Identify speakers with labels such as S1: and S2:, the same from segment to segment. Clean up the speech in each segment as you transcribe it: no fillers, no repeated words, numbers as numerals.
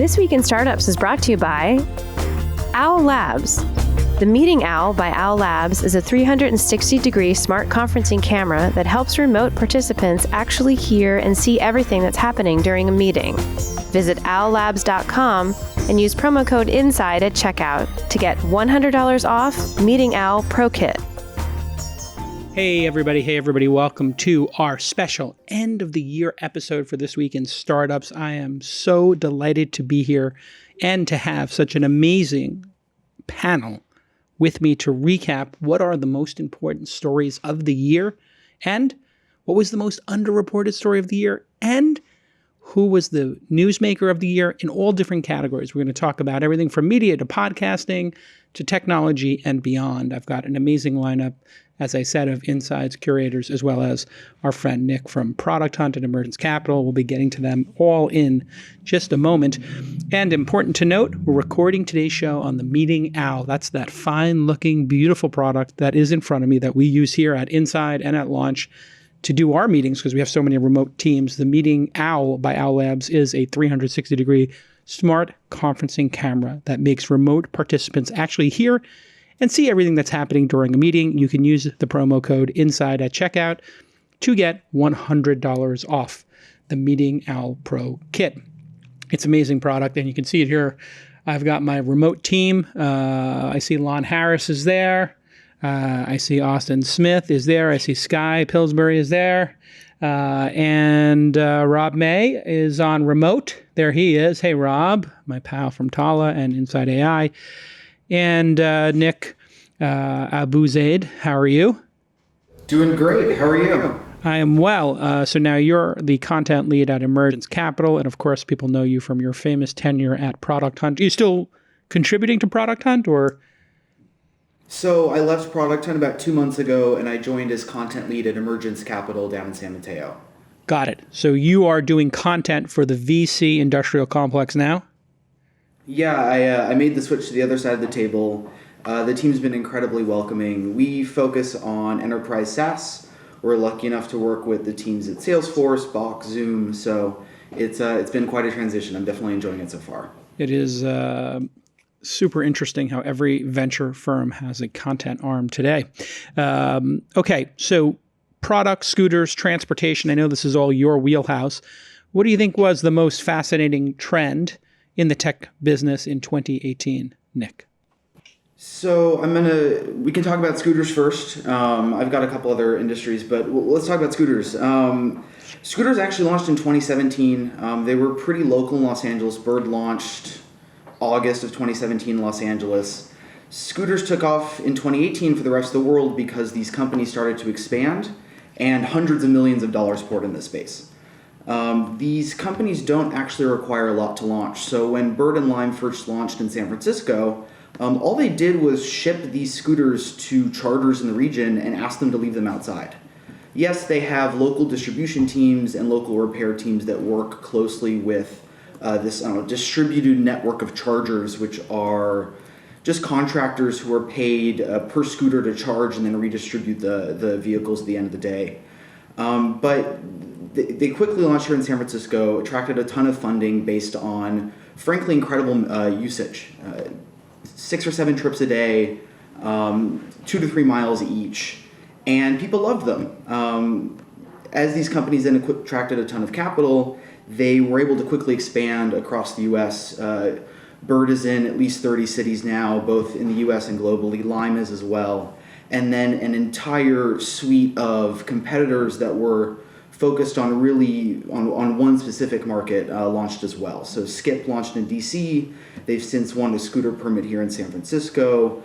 S1: This Week in Startups is brought to you by Owl Labs. The Meeting Owl by Owl Labs is a 360-degree smart conferencing camera that helps remote participants actually hear and see everything that's happening during a meeting. Visit owllabs.com and use promo code INSIDE at checkout to get $100 off Meeting Owl Pro Kit.
S2: Hey everybody, welcome to our special end of the year episode for This Week in Startups. I am so delighted to be here and to have such an amazing panel with me to recap what are the most important stories of the year and what was the most underreported story of the year and who was the newsmaker of the year in all different categories. We're going to talk about everything from media to podcasting to technology and beyond. I've got an amazing lineup, as I said, of insides, curators, as well as our friend Nick from Product Hunt and Emergence Capital. We'll be getting to them all in just a moment. And important to note, we're recording today's show on the Meeting Owl. That's that fine-looking, beautiful product that is in front of me that we use here at Inside and at Launch to do our meetings because we have so many remote teams. The Meeting Owl by Owl Labs is a 360-degree smart conferencing camera that makes remote participants actually hear and see everything that's happening during a meeting. You can use the promo code INSIDE at checkout to get $100 off the Meeting Owl Pro Kit. It's an amazing product, and you can see it here. I've got my remote team. I see Lon Harris is there. I see Austin Smith is there. I see Skye Pillsbury is there. And Rob May is on remote. There he is. Hey, Rob, my pal from Tala and Inside AI. And Nick Abouzeid, how are you?
S3: Doing great. How are you?
S2: I am well. So now you're the content lead at Emergence Capital. And of course, people know you from your famous tenure at Product Hunt. Are you still contributing to Product Hunt or?
S3: So I left Product Hunt about 2 months ago, and I joined as content lead at Emergence Capital down in San Mateo.
S2: Got it. So you are doing content for the VC industrial complex now?
S3: Yeah, I made the switch to the other side of the table. The team's been incredibly welcoming. We focus on enterprise SaaS. We're lucky enough to work with the teams at Salesforce, Box, Zoom. So it's been quite a transition. I'm definitely enjoying it so far.
S2: It is super interesting how every venture firm has a content arm today. Okay, so products, scooters, transportation. I know this is all your wheelhouse. What do you think was the most fascinating trend in the tech business in 2018, Nick?
S3: So we can talk about scooters first. I've got a couple other industries, but let's talk about scooters. Scooters actually launched in 2017. They were pretty local in Los Angeles. Bird launched August of 2017 in Los Angeles. Scooters took off in 2018 for the rest of the world because these companies started to expand and hundreds of millions of dollars poured in this space. These companies don't actually require a lot to launch. So when Bird and Lime first launched in San Francisco, all they did was ship these scooters to charters in the region and ask them to leave them outside. Yes, they have local distribution teams and local repair teams that work closely with this distributed network of chargers, which are just contractors who are paid per scooter to charge and then redistribute the vehicles at the end of the day. But they quickly launched here in San Francisco, attracted a ton of funding based on, frankly, incredible usage. 6 or 7 trips a day, 2 to 3 miles each, and people loved them. As these companies then attracted a ton of capital, they were able to quickly expand across the U.S. Bird is in at least 30 cities now, both in the U.S. and globally. Lime is as well. And then an entire suite of competitors that were focused on on one specific market launched as well. So Skip launched in DC. They've since won a scooter permit here in San Francisco.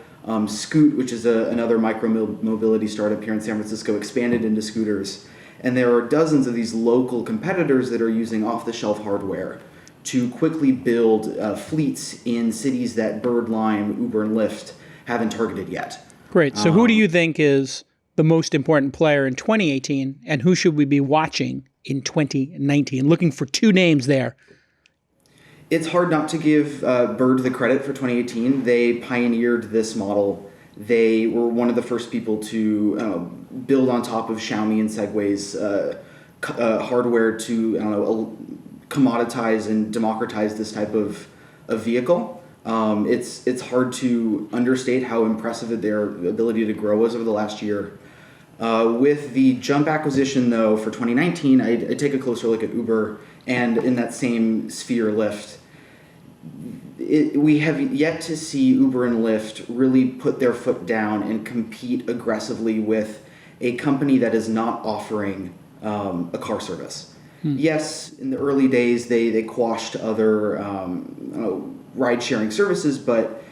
S3: Scoot, which is another micro-mobility startup here in San Francisco, expanded into scooters. And there are dozens of these local competitors that are using off-the-shelf hardware to quickly build fleets in cities that Bird, Lime, Uber, and Lyft haven't targeted yet.
S2: Great. So who do you think is the most important player in 2018, and who should we be watching in 2019? Looking for 2 names there.
S3: It's hard not to give Bird the credit for 2018. They pioneered this model. They were one of the first people to build on top of Xiaomi and Segway's hardware to commoditize and democratize this type of vehicle. It's hard to understate how impressive their ability to grow was over the last year. With the Jump acquisition, though, for 2019, I take a closer look at Uber, and in that same sphere, Lyft. We have yet to see Uber and Lyft really put their foot down and compete aggressively with a company that is not offering a car service. Yes, in the early days, they quashed other ride-sharing services, but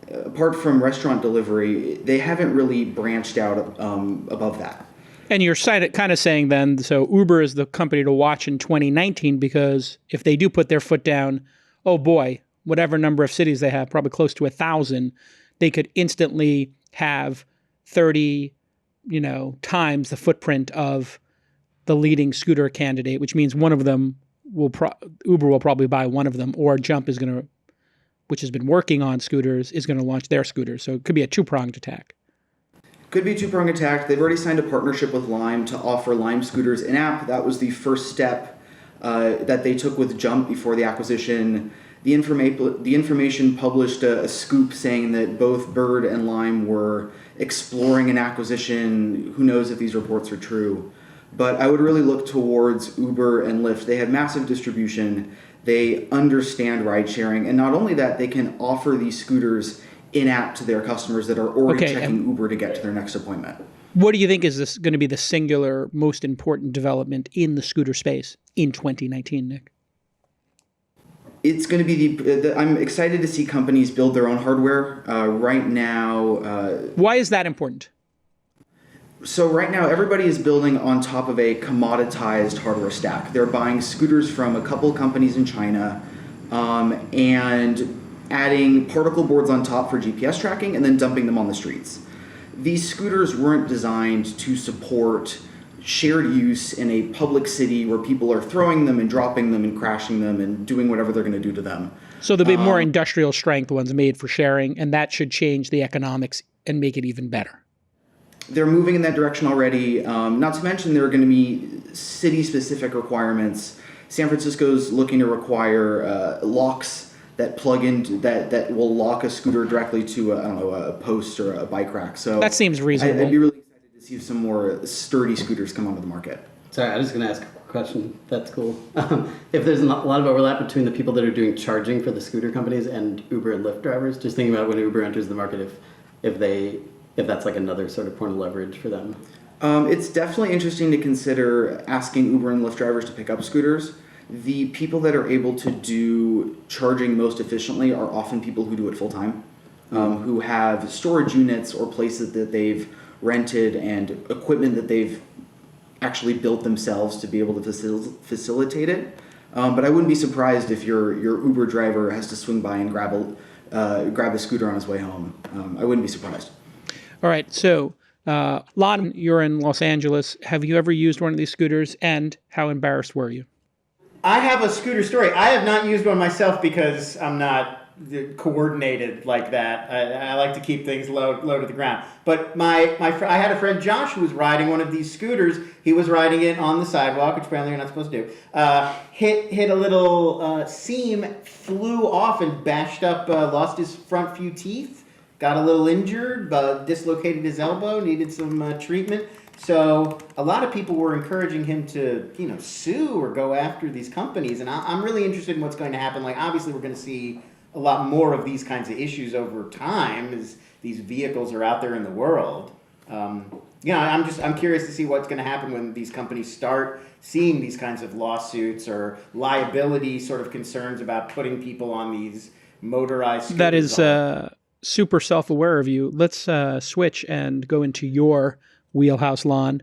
S3: apart from restaurant delivery, they haven't really branched out above that.
S2: And you're kind of saying then, so Uber is the company to watch in 2019, because if they do put their foot down, oh boy, whatever number of cities they have, probably close to 1,000, they could instantly have 30, times the footprint of the leading scooter candidate, which means one of them Uber will probably buy one of them, or Jump is going to, which has been working on scooters, is going to launch their scooters. So it could be a two-pronged attack.
S3: Could be a two-pronged attack. They've already signed a partnership with Lime to offer Lime scooters in-app. That was the first step that they took with Jump before the acquisition. The information published a scoop saying that both Bird and Lime were exploring an acquisition. Who knows if these reports are true? But I would really look towards Uber and Lyft. They have massive distribution. They understand ride sharing. And not only that, they can offer these scooters in-app to their customers that are already checking Uber to get to their next appointment. What
S2: do you think is this going to be the singular most important development in the scooter space in 2019, Nick?
S3: It's going to be I'm excited to see companies build their own hardware. Right now...
S2: Why is that important?
S3: So right now, everybody is building on top of a commoditized hardware stack. They're buying scooters from a couple companies in China and adding particle boards on top for GPS tracking and then dumping them on the streets. These scooters weren't designed to support shared use in a public city where people are throwing them and dropping them and crashing them and doing whatever they're going to do to them.
S2: So there'll be more industrial strength ones made for sharing, and that should change the economics and make it even better.
S3: They're moving in that direction already. Not to mention there are going to be city-specific requirements. San Francisco's looking to require locks that plug into that will lock a scooter directly to a post or a bike rack. So
S2: that seems reasonable.
S3: I'd be really excited to see some more sturdy scooters come onto the market.
S4: Sorry, I was just going to ask a question. That's cool. If there's a lot of overlap between the people that are doing charging for the scooter companies and Uber and Lyft drivers, just thinking about when Uber enters the market, if that's like another sort of point of leverage for them.
S3: It's definitely interesting to consider asking Uber and Lyft drivers to pick up scooters. The people that are able to do charging most efficiently are often people who do it full time, who have storage units or places that they've rented and equipment that they've actually built themselves to be able to facilitate it. But I wouldn't be surprised if your Uber driver has to swing by and grab a scooter on his way home. I wouldn't be surprised.
S2: All right, so Lon, you're in Los Angeles. Have you ever used one of these scooters, and how embarrassed were you?
S5: I have a scooter story. I have not used one myself because I'm not coordinated like that. I like to keep things low to the ground. But I had a friend, Josh, who was riding one of these scooters. He was riding it on the sidewalk, which apparently you're not supposed to do. Hit a little seam, flew off and bashed up, lost his front few teeth, got a little injured, dislocated his elbow, needed some treatment. So a lot of people were encouraging him to, sue or go after these companies. And I'm really interested in what's going to happen. Like, obviously, we're going to see a lot more of these kinds of issues over time as these vehicles are out there in the world. I'm curious to see what's going to happen when these companies start seeing these kinds of lawsuits or liability sort of concerns about putting people on these motorized scooters.
S2: That is super self-aware of you. Let's switch and go into your wheelhouse, Lon.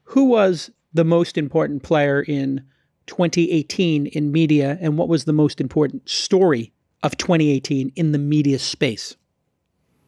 S2: Who was the most important player in 2018 in media, and what was the most important story of 2018 in the media space?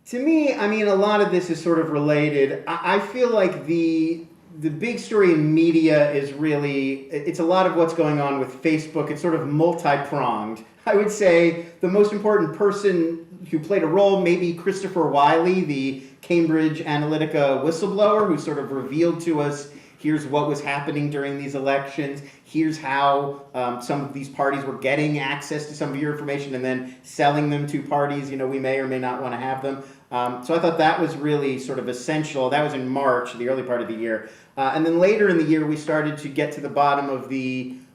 S5: To me, a lot of this is sort of related. I feel like the big story in media is really, it's a lot of what's going on with Facebook. It's sort of multi-pronged. I would say the most important person who played a role, maybe Christopher Wiley, the Cambridge Analytica whistleblower, who sort of revealed to us Here's what was happening during these elections. Here's how some of these parties were getting access to some of your information and then selling them to parties, we may or may not want to have them. So I thought that was really sort of essential. That was in March, the early part of the year. And then later in the year, we started to get to the bottom of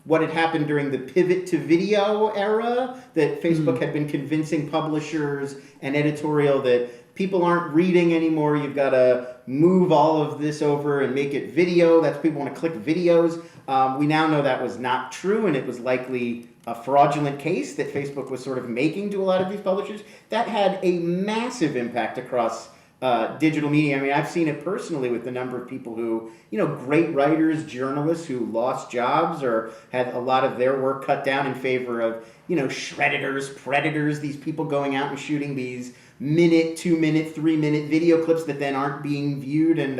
S5: what had happened during the pivot to video era, that Facebook had been convincing publishers and editorial that people aren't reading anymore. You've got to move all of this over and make it video. That's people want to click videos. We now know that was not true, and it was likely a fraudulent case that Facebook was sort of making to a lot of these publishers. That had a massive impact across digital media. I mean, I've seen it personally with the number of people who, great writers, journalists who lost jobs or had a lot of their work cut down in favor of, shredditors, predators, these people going out and shooting these minute, 2-minute, 3-minute video clips that then aren't being viewed, and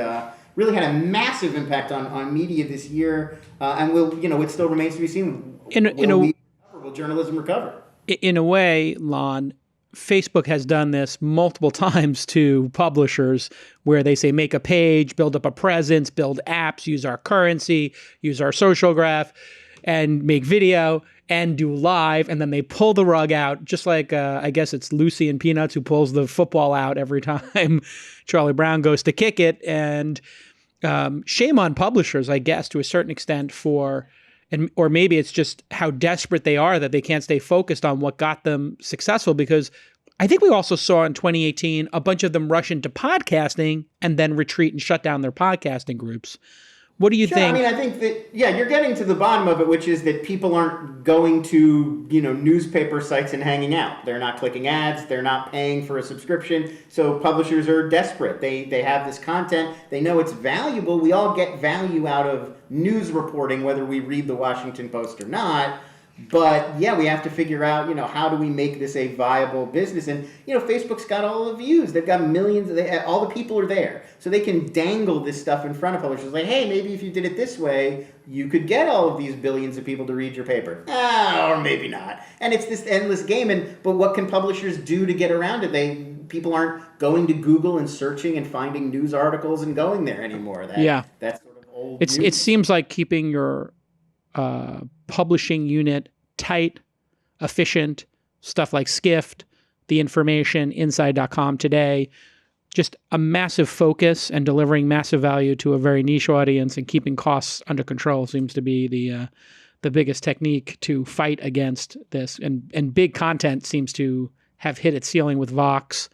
S5: really had a massive impact on media this year. And it still remains to be seen. Will journalism recover?
S2: In a way, Lon, Facebook has done this multiple times to publishers where they say, make a page, build up a presence, build apps, use our currency, use our social graph, and make video and do live. And then they pull the rug out, just like, I guess it's Lucy and Peanuts who pulls the football out every time Charlie Brown goes to kick it. And shame on publishers, I guess, to a certain extent or maybe it's just how desperate they are that they can't stay focused on what got them successful, because I think we also saw in 2018 a bunch of them rush into podcasting and then retreat and shut down their podcasting groups. What do you think?
S5: I mean, I think that, you're getting to the bottom of it, which is that people aren't going to, newspaper sites and hanging out. They're not clicking ads. They're not paying for a subscription. So publishers are desperate. They have this content. They know it's valuable. We all get value out of news reporting, whether we read the Washington Post or not. But we have to figure out, how do we make this a viable business? And, Facebook's got all the views. They've got millions. All the people are there. So they can dangle this stuff in front of publishers. Like, hey, maybe if you did it this way, you could get all of these billions of people to read your paper. Or maybe not. And it's this endless game. But what can publishers do to get around it? People aren't going to Google and searching and finding news articles and going there anymore. That's sort of old news.
S2: It seems like keeping your publishing unit tight, efficient, stuff like Skift, The Information, Inside.com Today, just a massive focus and delivering massive value to a very niche audience and keeping costs under control seems to be the biggest technique to fight against this. And big content seems to have hit its ceiling with Vox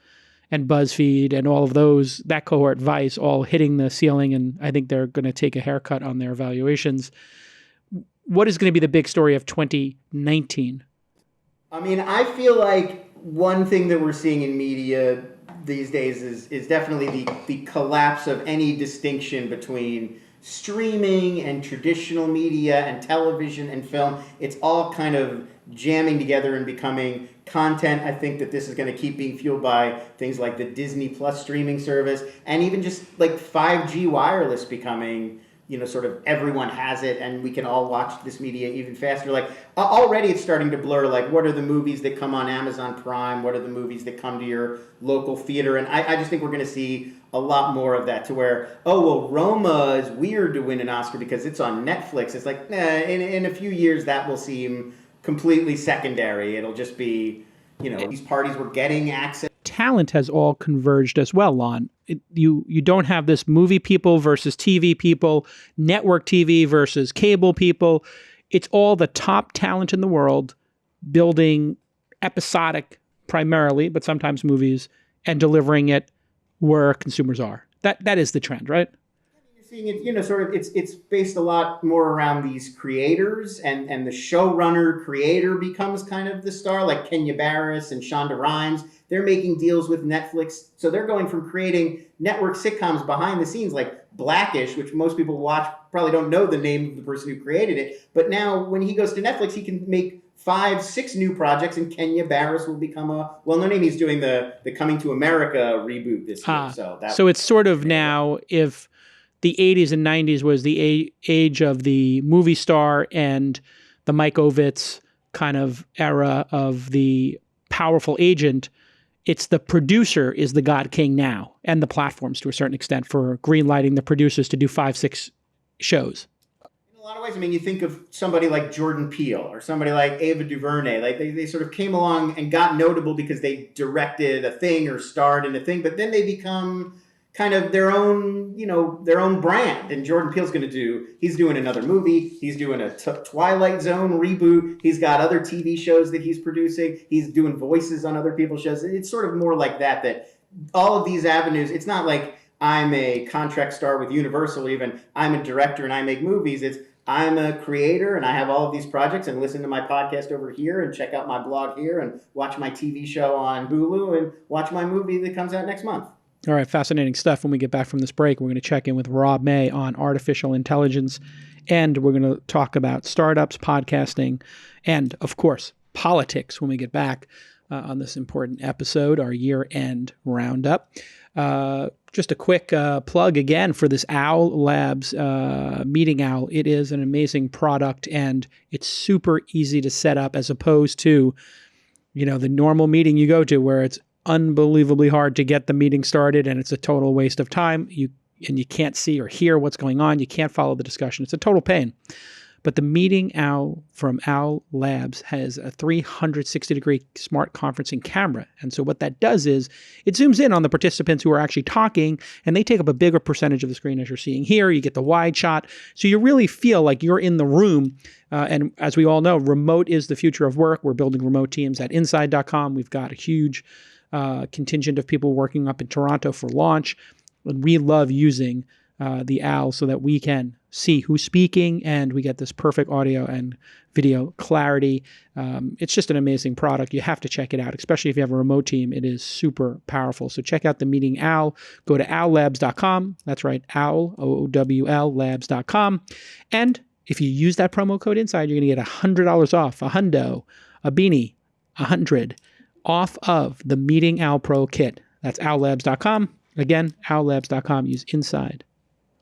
S2: and BuzzFeed and all of those, that cohort, Vice, all hitting the ceiling, and I think they're going to take a haircut on their valuations. What is going to be the big story of 2019?
S5: I mean, I feel like one thing that we're seeing in media these days is definitely the collapse of any distinction between streaming and traditional media and television and film. It's all kind of jamming together and becoming content. I think that this is going to keep being fueled by things like the Disney Plus streaming service, and even just like 5G wireless becoming, sort of everyone has it and we can all watch this media even faster. Like already it's starting to blur, like what are the movies that come on Amazon Prime? What are the movies that come to your local theater? And I just think we're going to see a lot more of that, to where, Roma is weird to win an Oscar because it's on Netflix. It's like, in a few years that will seem completely secondary. It'll just be, these parties were getting access.
S2: Talent has all converged as well, Lon. You don't have this movie people versus TV people, network TV versus cable people. It's all the top talent in the world building episodic primarily, but sometimes movies, and delivering it where consumers are. That is the trend, right?
S5: Seeing it, it's based a lot more around these creators, and the showrunner creator becomes kind of the star, like Kenya Barris and Shonda Rhimes. They're making deals with Netflix, so they're going from creating network sitcoms behind the scenes like Blackish, which most people watch, probably don't know the name of the person who created it, but now when he goes to Netflix, he can make 5-6 new projects, and Kenya Barris will become a well-known name. He's doing the Coming to America reboot this year. So it's
S2: sort of now, if the 80s and 90s was the age of the movie star and the Mike Ovitz kind of era of the powerful agent, it's the producer is the god king now, and the platforms to a certain extent for greenlighting the producers to do 5-6 shows.
S5: In a lot of ways, I mean, you think of somebody like Jordan Peele or somebody like Ava DuVernay. Like they sort of came along and got notable because they directed a thing or starred in a thing, but then they become kind of their own, their own brand. And Jordan Peele's he's doing another movie. He's doing a Twilight Zone reboot. He's got other TV shows that he's producing. He's doing voices on other people's shows. It's sort of more like that all of these avenues, it's not like I'm a contract star with Universal even. I'm a director and I make movies. It's I'm a creator and I have all of these projects, and listen to my podcast over here and check out my blog here and watch my TV show on Hulu and watch my movie that comes out next month.
S2: All right, fascinating stuff. When we get back from this break, we're going to check in with Rob May on artificial intelligence, and we're going to talk about startups, podcasting, and, of course, politics when we get back on this important episode, our year-end roundup. Just a quick plug again for this Owl Labs Meeting Owl. It is an amazing product, and it's super easy to set up as opposed to, the normal meeting you go to where it's unbelievably hard to get the meeting started and it's a total waste of time. You can't see or hear what's going on. You can't follow the discussion. It's a total pain. But the Meeting Owl from Owl Labs has a 360-degree smart conferencing camera. And so what that does is it zooms in on the participants who are actually talking, and they take up a bigger percentage of the screen as you're seeing here. You get the wide shot. So you really feel like you're in the room. And as we all know, remote is the future of work. We're building remote teams at inside.com. We've got a huge contingent of people working up in Toronto for launch. And we love using the Owl so that we can see who's speaking and we get this perfect audio and video clarity. It's just an amazing product. You have to check it out, especially if you have a remote team. It is super powerful. So check out the Meeting Owl. Go to owllabs.com. That's right, Owl, OWL, labs.com. And if you use that promo code INSIDE, you're going to get $100 off, a hundo, a beanie, 100 off of the Meeting Owl Pro kit. That's owllabs.com. Again, owllabs.com. Use INSIDE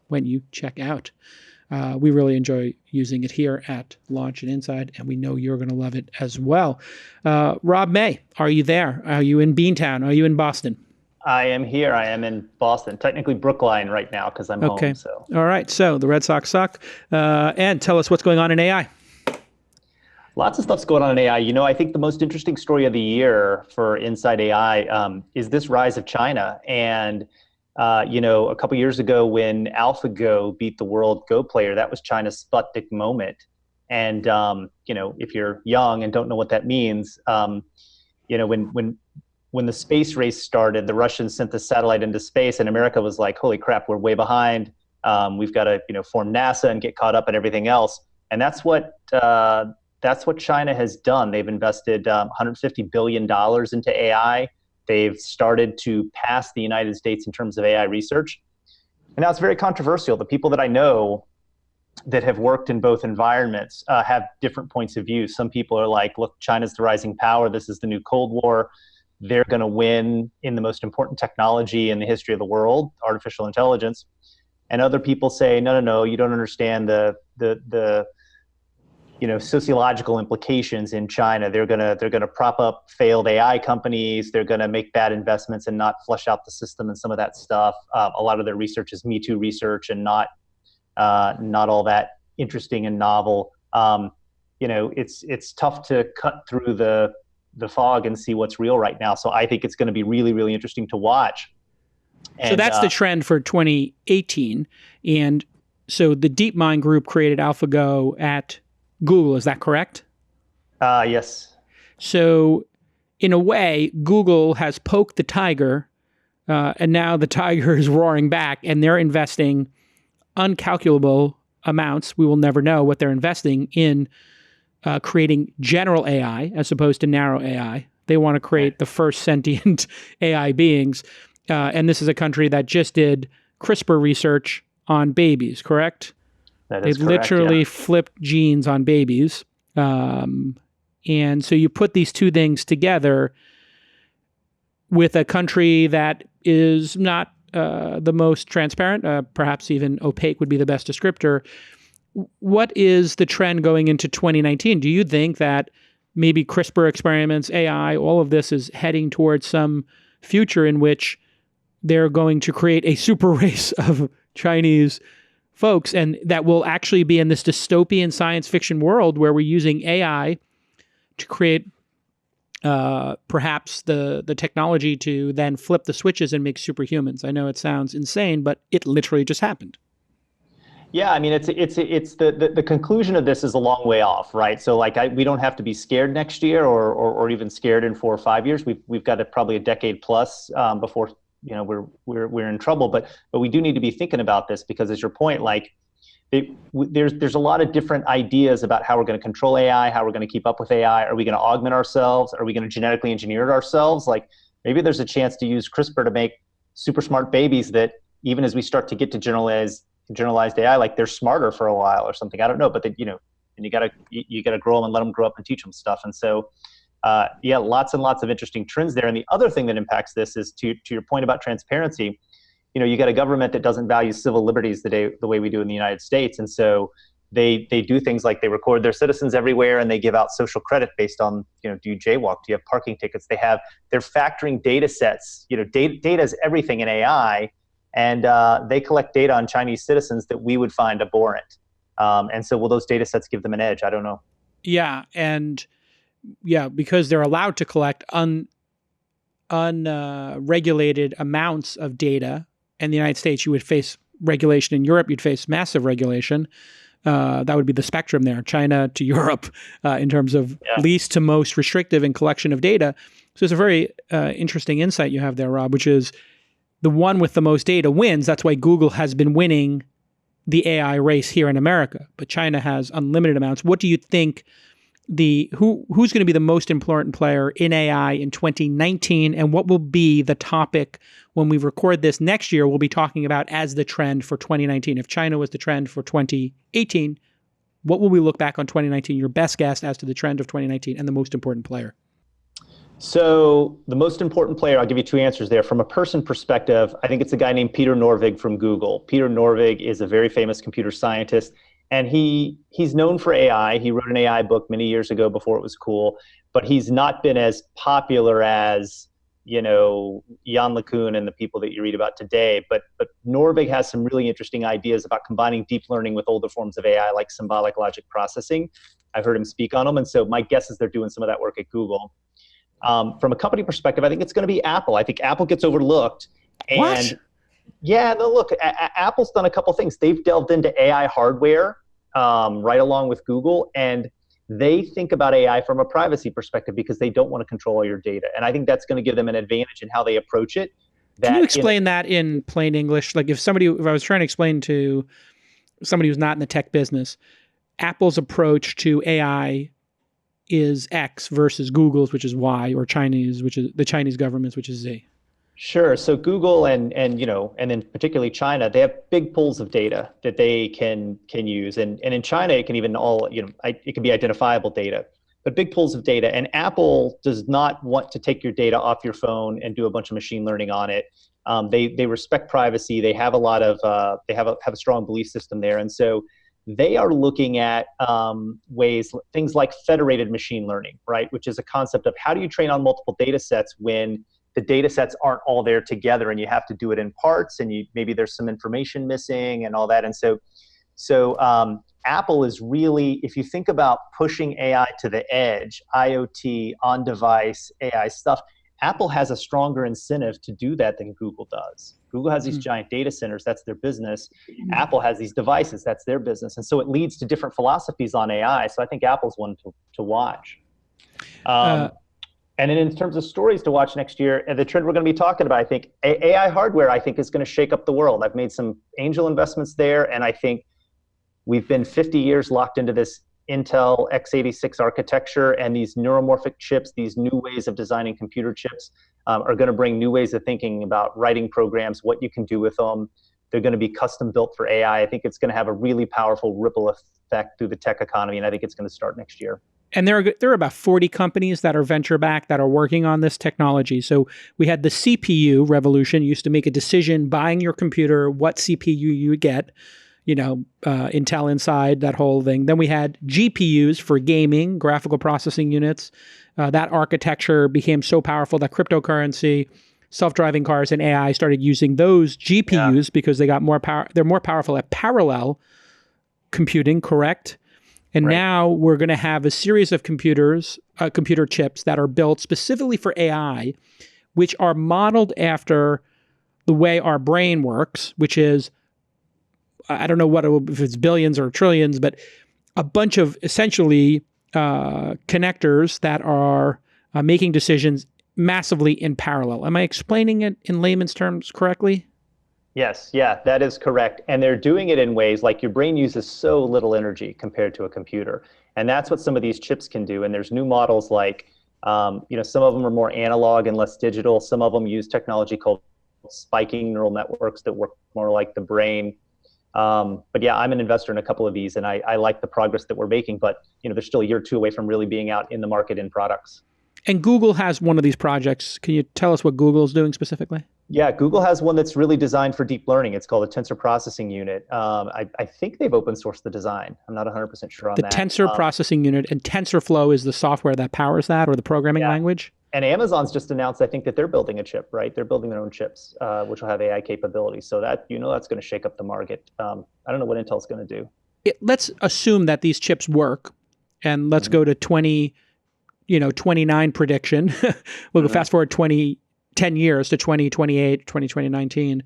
S2: when you check out. We really enjoy using it here at Launch and Inside, and we know you're going to love it as well. Rob May, are you there? Are you in Beantown? Are you in Boston?
S6: I am here. I am in Boston, technically Brookline right now because I'm home. So.
S2: All right. So the Red Sox suck. And tell us what's going on in AI.
S6: Lots of stuff's going on in AI. I think the most interesting story of the year for Inside AI is this rise of China. And a couple years ago when AlphaGo beat the world Go player, that was China's Sputnik moment. And, if you're young and don't know what that means, when the space race started, the Russians sent the satellite into space and America was like, holy crap, we're way behind. We've got to, form NASA and get caught up in everything else. And that's what China has done. They've invested $150 billion into AI. They've started to pass the United States in terms of AI research. And now it's very controversial. The people that I know that have worked in both environments have different points of view. Some people are like, look, China's the rising power. This is the new Cold War. They're going to win in the most important technology in the history of the world, artificial intelligence. And other people say, no, you don't understand the sociological implications in China. They're gonna prop up failed AI companies. They're gonna make bad investments and not flush out the system and some of that stuff. A lot of their research is Me Too research and not all that interesting and novel. It's tough to cut through the fog and see what's real right now. So I think it's going to be really, really interesting to watch. And,
S2: so that's the trend for 2018. And so the DeepMind group created AlphaGo at Google. Is that correct?
S6: Yes.
S2: So in a way, Google has poked the tiger, and now the tiger is roaring back, and they're investing uncalculable amounts. We will never know what they're investing in creating general AI as opposed to narrow AI. They want to create the first sentient AI beings. And this is a country that just did CRISPR research on babies, correct?
S6: That is
S2: They
S6: correct,
S2: literally flipped genes on babies. And so you put these two things together with a country that is not the most transparent, perhaps even opaque would be the best descriptor. What is the trend going into 2019? Do you think that maybe CRISPR experiments, AI, all of this is heading towards some future in which they're going to create a super race of Chinese folks, and that will actually be in this dystopian science fiction world where we're using AI to create perhaps the technology to then flip the switches and make superhumans. I know it sounds insane, but it literally just happened.
S6: Yeah, I mean, it's the conclusion of this is a long way off, right? So like we don't have to be scared next year or even scared in 4 or 5 years. We've got probably a decade plus before we're in trouble. But we do need to be thinking about this because, as your point, like there's a lot of different ideas about how we're going to control AI, how we're going to keep up with AI. Are we going to augment ourselves? Are we going to genetically engineer it ourselves? Like maybe there's a chance to use CRISPR to make super smart babies that even as we start to get to generalized AI, like they're smarter for a while or something. I don't know, but then, and you gotta grow them and let them grow up and teach them stuff. And so, yeah, lots and lots of interesting trends there. And the other thing that impacts this is to your point about transparency. You got a government that doesn't value civil liberties the way we do in the United States, and so they do things like they record their citizens everywhere and they give out social credit based on do you jaywalk, do you have parking tickets? They're factoring data sets. Data is everything in AI. And they collect data on Chinese citizens that we would find abhorrent. And so will those data sets give them an edge? I don't know.
S2: Yeah. And because they're allowed to collect unregulated amounts of data. In the United States, you would face regulation. In Europe, you'd face massive regulation. That would be the spectrum there, China to Europe, in terms of least to most restrictive in collection of data. So it's a very interesting insight you have there, Rob, which is the one with the most data wins. That's why Google has been winning the AI race here in America, but China has unlimited amounts. What do you think who's going to be the most important player in AI in 2019, and what will be the topic when we record this next year we'll be talking about as the trend for 2019? If China was the trend for 2018, what will we look back on 2019? Your best guess as to the trend of 2019 and the most important player.
S6: So the most important player, I'll give you two answers there. From a person perspective, I think it's a guy named Peter Norvig from Google. Peter Norvig is a very famous computer scientist, and he's known for AI. He wrote an AI book many years ago before it was cool, but he's not been as popular as, Jan LeCun and the people that you read about today. But Norvig has some really interesting ideas about combining deep learning with older forms of AI, like symbolic logic processing. I've heard him speak on them, and so my guess is they're doing some of that work at Google. From a company perspective, I think it's going to be Apple. I think Apple gets overlooked. And
S2: what?
S6: Yeah, no, look, Apple's done a couple things. They've delved into AI hardware right along with Google, and they think about AI from a privacy perspective because they don't want to control all your data. And I think that's going to give them an advantage in how they approach it.
S2: Can you explain that in plain English? Like if I was trying to explain to somebody who's not in the tech business, Apple's approach to AI is X versus Google's, which is Y, or Chinese, which is the Chinese government's, which is Z.
S6: Sure. So Google and then particularly China, they have big pools of data that they can use, and in China it can even it can be identifiable data, but big pools of data. And Apple does not want to take your data off your phone and do a bunch of machine learning on it. They respect privacy. They have a lot of they have a strong belief system there, and so they are looking at things like federated machine learning, right? Which is a concept of how do you train on multiple data sets when the data sets aren't all there together and you have to do it in parts and maybe there's some information missing and all that. And so Apple is really, if you think about pushing AI to the edge, IoT, on-device AI stuff, Apple has a stronger incentive to do that than Google does. Google has these giant data centers, that's their business. Apple has these devices, that's their business. And so it leads to different philosophies on AI. So I think Apple's one to watch. And then in terms of stories to watch next year, and the trend we're going to be talking about, I think AI hardware, I think is going to shake up the world. I've made some angel investments there, and I think we've been 50 years locked into this Intel x86 architecture, and these neuromorphic chips, these new ways of designing computer chips are going to bring new ways of thinking about writing programs, what you can do with them. They're going to be custom built for AI. I think it's going to have a really powerful ripple effect through the tech economy, and I think it's going to start next year.
S2: And there are about 40 companies that are venture-backed that are working on this technology. So we had the CPU revolution. You used to make a decision buying your computer, what CPU you would get, Intel Inside, that whole thing. Then we had GPUs for gaming, graphical processing units. That architecture became so powerful that cryptocurrency self-driving cars and AI started using those GPUs because they got more power. They're more powerful at parallel computing, correct? And now we're going to have a series of computer chips that are built specifically for AI, which are modeled after the way our brain works, which is, I don't know if it's billions or trillions, but a bunch of essentially connectors that are making decisions massively in parallel. Am I explaining it in layman's terms correctly?
S6: Yes, yeah, that is correct. And they're doing it in ways like your brain uses so little energy compared to a computer. And that's what some of these chips can do. And there's new models like, some of them are more analog and less digital. Some of them use technology called spiking neural networks that work more like the brain. But yeah, I'm an investor in a couple of these, and I like the progress that we're making. But they're still a year or two away from really being out in the market in products.
S2: And Google has one of these projects. Can you tell us what Google is doing specifically?
S6: Yeah, Google has one that's really designed for deep learning. It's called a tensor processing unit. I think they've open sourced the design. I'm not 100% sure on that.
S2: The tensor processing unit, and TensorFlow is the software that powers that, or the programming language?
S6: And Amazon's just announced, I think, that they're building a chip, right? They're building their own chips, which will have AI capabilities. So that, that's going to shake up the market. I don't know what Intel's going to do.
S2: Let's assume that these chips work, and let's go to 29 prediction. We'll go fast forward 10 years to 2028, 2019.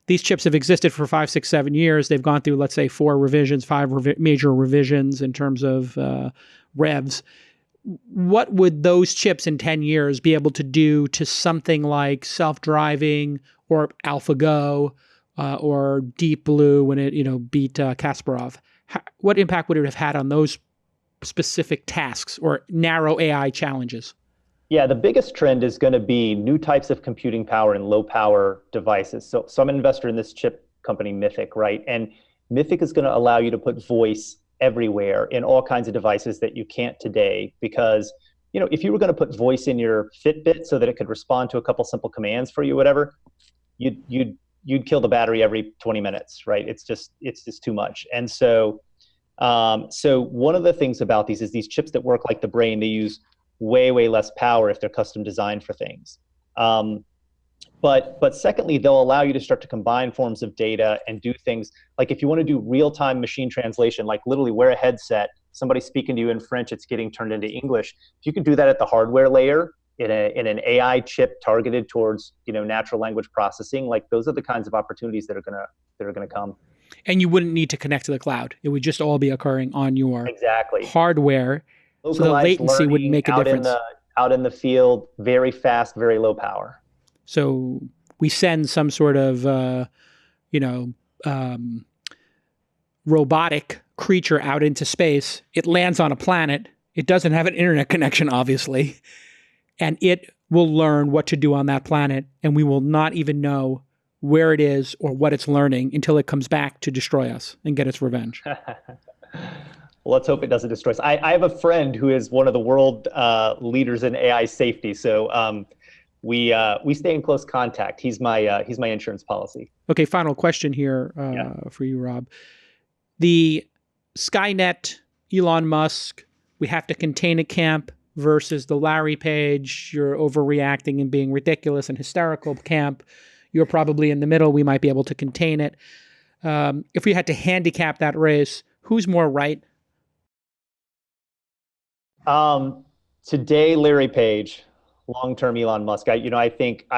S2: These chips have existed for 5, 6, 7 years. They've gone through, let's say, 4 revisions, 5 major revisions in terms of revs. What would those chips in 10 years be able to do to something like self-driving or AlphaGo or Deep Blue when it beat Kasparov? What impact would it have had on those specific tasks or narrow AI challenges?
S6: Yeah, the biggest trend is going to be new types of computing power and low power devices. So I'm an investor in this chip company, Mythic, right? And Mythic is going to allow you to put voice everywhere in all kinds of devices that you can't today. Because, if you were going to put voice in your Fitbit so that it could respond to a couple simple commands for you, whatever, you'd kill the battery every 20 minutes, right? It's just too much. And so one of the things about these is these chips that work like the brain, they use way, way less power if they're custom designed for things. But secondly, they'll allow you to start to combine forms of data and do things like if you want to do real-time machine translation, like literally wear a headset, somebody speaking to you in French, it's getting turned into English. If you can do that at the hardware layer in an AI chip targeted towards natural language processing, like those are the kinds of opportunities that are gonna come.
S2: And you wouldn't need to connect to the cloud. It would just all be occurring on your hardware.
S6: Localized
S2: so the latency wouldn't make a difference.
S6: Out in the field, very fast, very low power.
S2: So we send some sort of, robotic creature out into space. It lands on a planet. It doesn't have an internet connection, obviously. And it will learn what to do on that planet. And we will not even know where it is or what it's learning until it comes back to destroy us and get its revenge.
S6: Well, let's hope it doesn't destroy us. I have a friend who is one of the world leaders in AI safety. So we stay in close contact. He's my insurance policy.
S2: Okay, final question here for you, Rob. The Skynet, Elon Musk, we have to contain it camp versus the Larry Page, you're overreacting and being ridiculous and hysterical camp. You're probably in the middle. We might be able to contain it. If we had to handicap that race, who's more right?
S6: Today, Larry Page. Long-term Elon Musk. I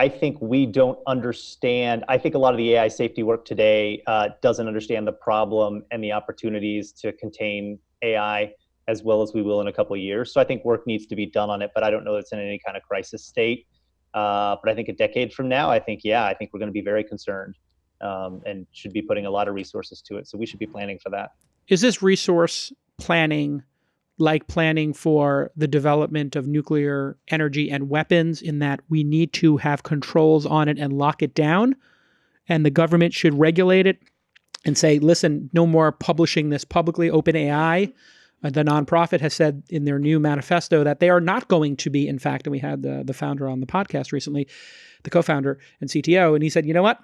S6: think we don't understand. I think a lot of the AI safety work today doesn't understand the problem and the opportunities to contain AI as well as we will in a couple of years. So I think work needs to be done on it, but I don't know that it's in any kind of crisis state. But I think a decade from now, I think we're going to be very concerned and should be putting a lot of resources to it. So we should be planning for that.
S2: Is this resource planning like planning for the development of nuclear energy and weapons, in that we need to have controls on it and lock it down, and the government should regulate it and say, listen, no more publishing this publicly? OpenAI, the nonprofit, has said in their new manifesto that they are not going to be, in fact, and we had the founder on the podcast recently, the co-founder and CTO, and he said, you know what?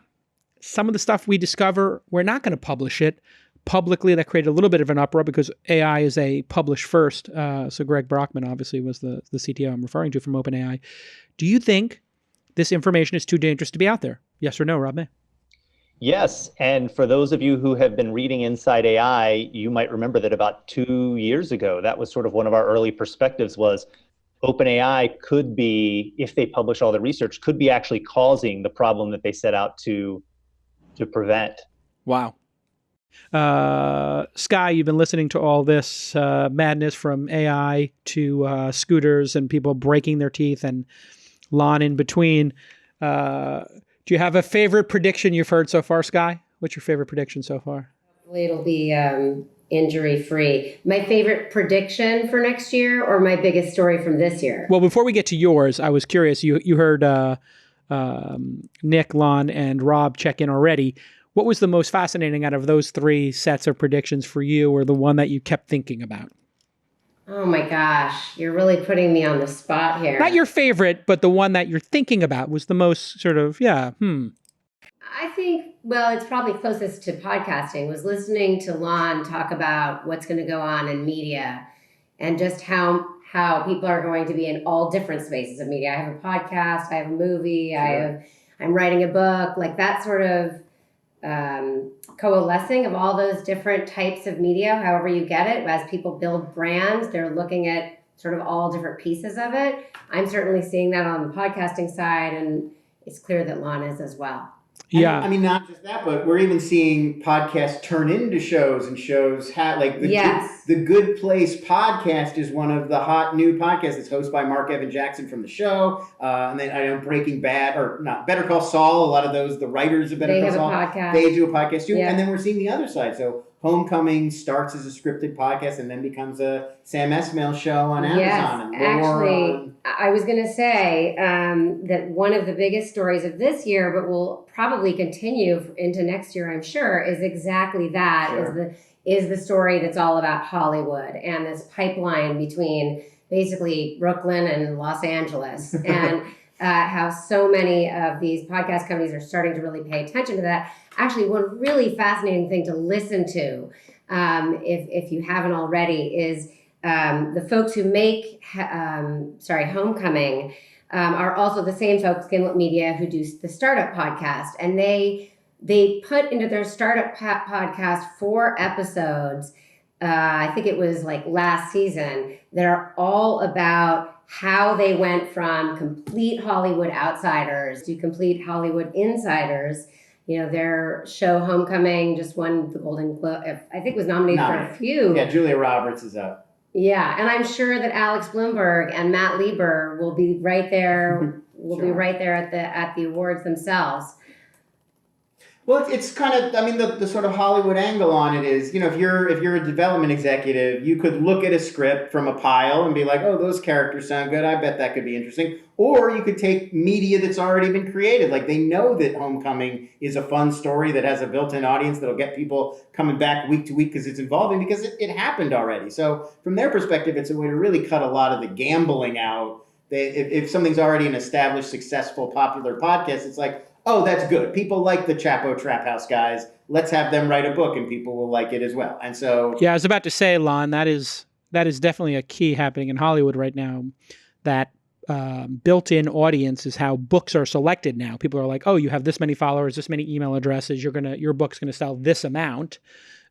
S2: Some of the stuff we discover, we're not going to publish it publicly. That created a little bit of an uproar because AI is a publish first. So Greg Brockman obviously was the CTO I'm referring to from OpenAI. Do you think this information is too dangerous to be out there. Yes or no, Rob May?
S6: Yes, and for those of you who have been reading Inside AI, you might remember that about 2 years ago, that was sort of one of our early perspectives was OpenAI could be, if they publish all the research, could be actually causing the problem that they set out to prevent.
S2: Wow. Skye, you've been listening to all this madness from AI to scooters and people breaking their teeth and Lon in between. Do you have a favorite prediction you've heard so far, Skye? What's your favorite prediction so far?
S7: Hopefully it'll be injury-free. My favorite prediction for next year or my biggest story from this year?
S2: Well, before we get to yours, I was curious. You heard Nick, Lon, and Rob check in already. What was the most fascinating out of those three sets of predictions for you, or the one that you kept thinking about?
S7: Oh my gosh, you're really putting me on the spot here.
S2: Not your favorite, but the one that you're thinking about was the most sort of,
S7: I think, well, it's probably closest to podcasting, was listening to Lon talk about what's going to go on in media and just how people are going to be in all different spaces of media. I have a podcast, I have a movie, sure. I'm writing a book, like that sort of coalescing of all those different types of media, however you get it. As people build brands, they're looking at sort of all different pieces of it. I'm certainly seeing that on the podcasting side, and it's clear that Lon is as well.
S2: Yeah.
S5: I mean, not just that, but we're even seeing podcasts turn into shows, and shows like the Good Place podcast is one of the hot new podcasts. It's hosted by Mark Evan Jackson from the show. And then I know Breaking Bad, or not, Better Call Saul, a lot of those, the writers of Better Call Saul, they do a podcast too. Yeah. And then we're seeing the other side. So Homecoming starts as a scripted podcast and then becomes a Sam Esmail show on Amazon.
S7: Yes,
S5: and
S7: actually, I was going to say that one of the biggest stories of this year, but will probably continue into next year, I'm sure, is exactly that. Sure. Is the story that's all about Hollywood and this pipeline between basically Brooklyn and Los Angeles, and how so many of these podcast companies are starting to really pay attention to that. Actually, one really fascinating thing to listen to, if you haven't already, is the folks who make Homecoming are also the same folks, Gimlet Media, who do the Startup podcast, and they put into their Startup podcast 4 episodes. I think it was like last season, that are all about how they went from complete Hollywood outsiders to complete Hollywood insiders. You know, their show Homecoming just won the Golden Globe. I think was nominated for a few.
S5: Yeah, Julia Roberts is up.
S7: Yeah, and I'm sure that Alex Bloomberg and Matt Lieber will be right there. Be right there at the awards themselves.
S5: Well, it's kind of, I mean, the sort of Hollywood angle on it is, you know, if you're a development executive, you could look at a script from a pile and be like, oh, those characters sound good. I bet that could be interesting. Or you could take media that's already been created. Like, they know that Homecoming is a fun story that has a built-in audience that'll get people coming back week to week because it's involving, because it happened already. So from their perspective, it's a way to really cut a lot of the gambling out. If something's already an established, successful, popular podcast, it's like, oh, that's good. People like the Chapo Trap House guys. Let's have them write a book and people will like it as well. And so... Yeah,
S2: I was about to say, Lon, that is definitely a key happening in Hollywood right now. That built-in audience is how books are selected now. People are like, oh, you have this many followers, this many email addresses, your book's going to sell this amount.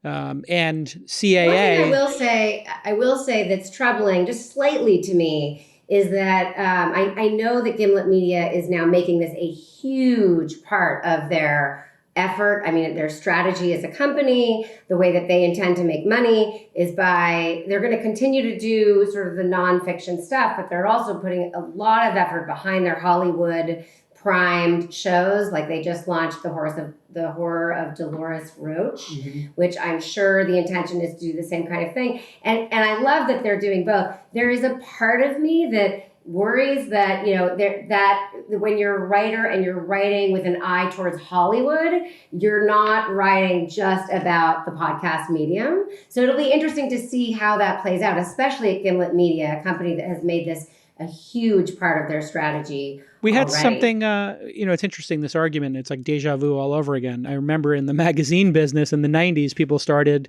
S2: And CAA...
S7: One thing I will say that's troubling, just slightly to me, is that I know that Gimlet Media is now making this a huge part of their effort. I mean, their strategy as a company, the way that they intend to make money is they're going to continue to do sort of the nonfiction stuff, but they're also putting a lot of effort behind their Hollywood primed shows. Like, they just launched the horror of Dolores Roach, which I'm sure the intention is to do the same kind of thing. And I love that they're doing both. There is a part of me that worries that, you know, that when you're a writer and you're writing with an eye towards Hollywood, you're not writing just about the podcast medium. So it'll be interesting to see how that plays out, especially at Gimlet Media, a company that has made this a huge part of their strategy.
S2: We had something, it's interesting, this argument. It's like deja vu all over again. I remember in the magazine business in the 90s, people started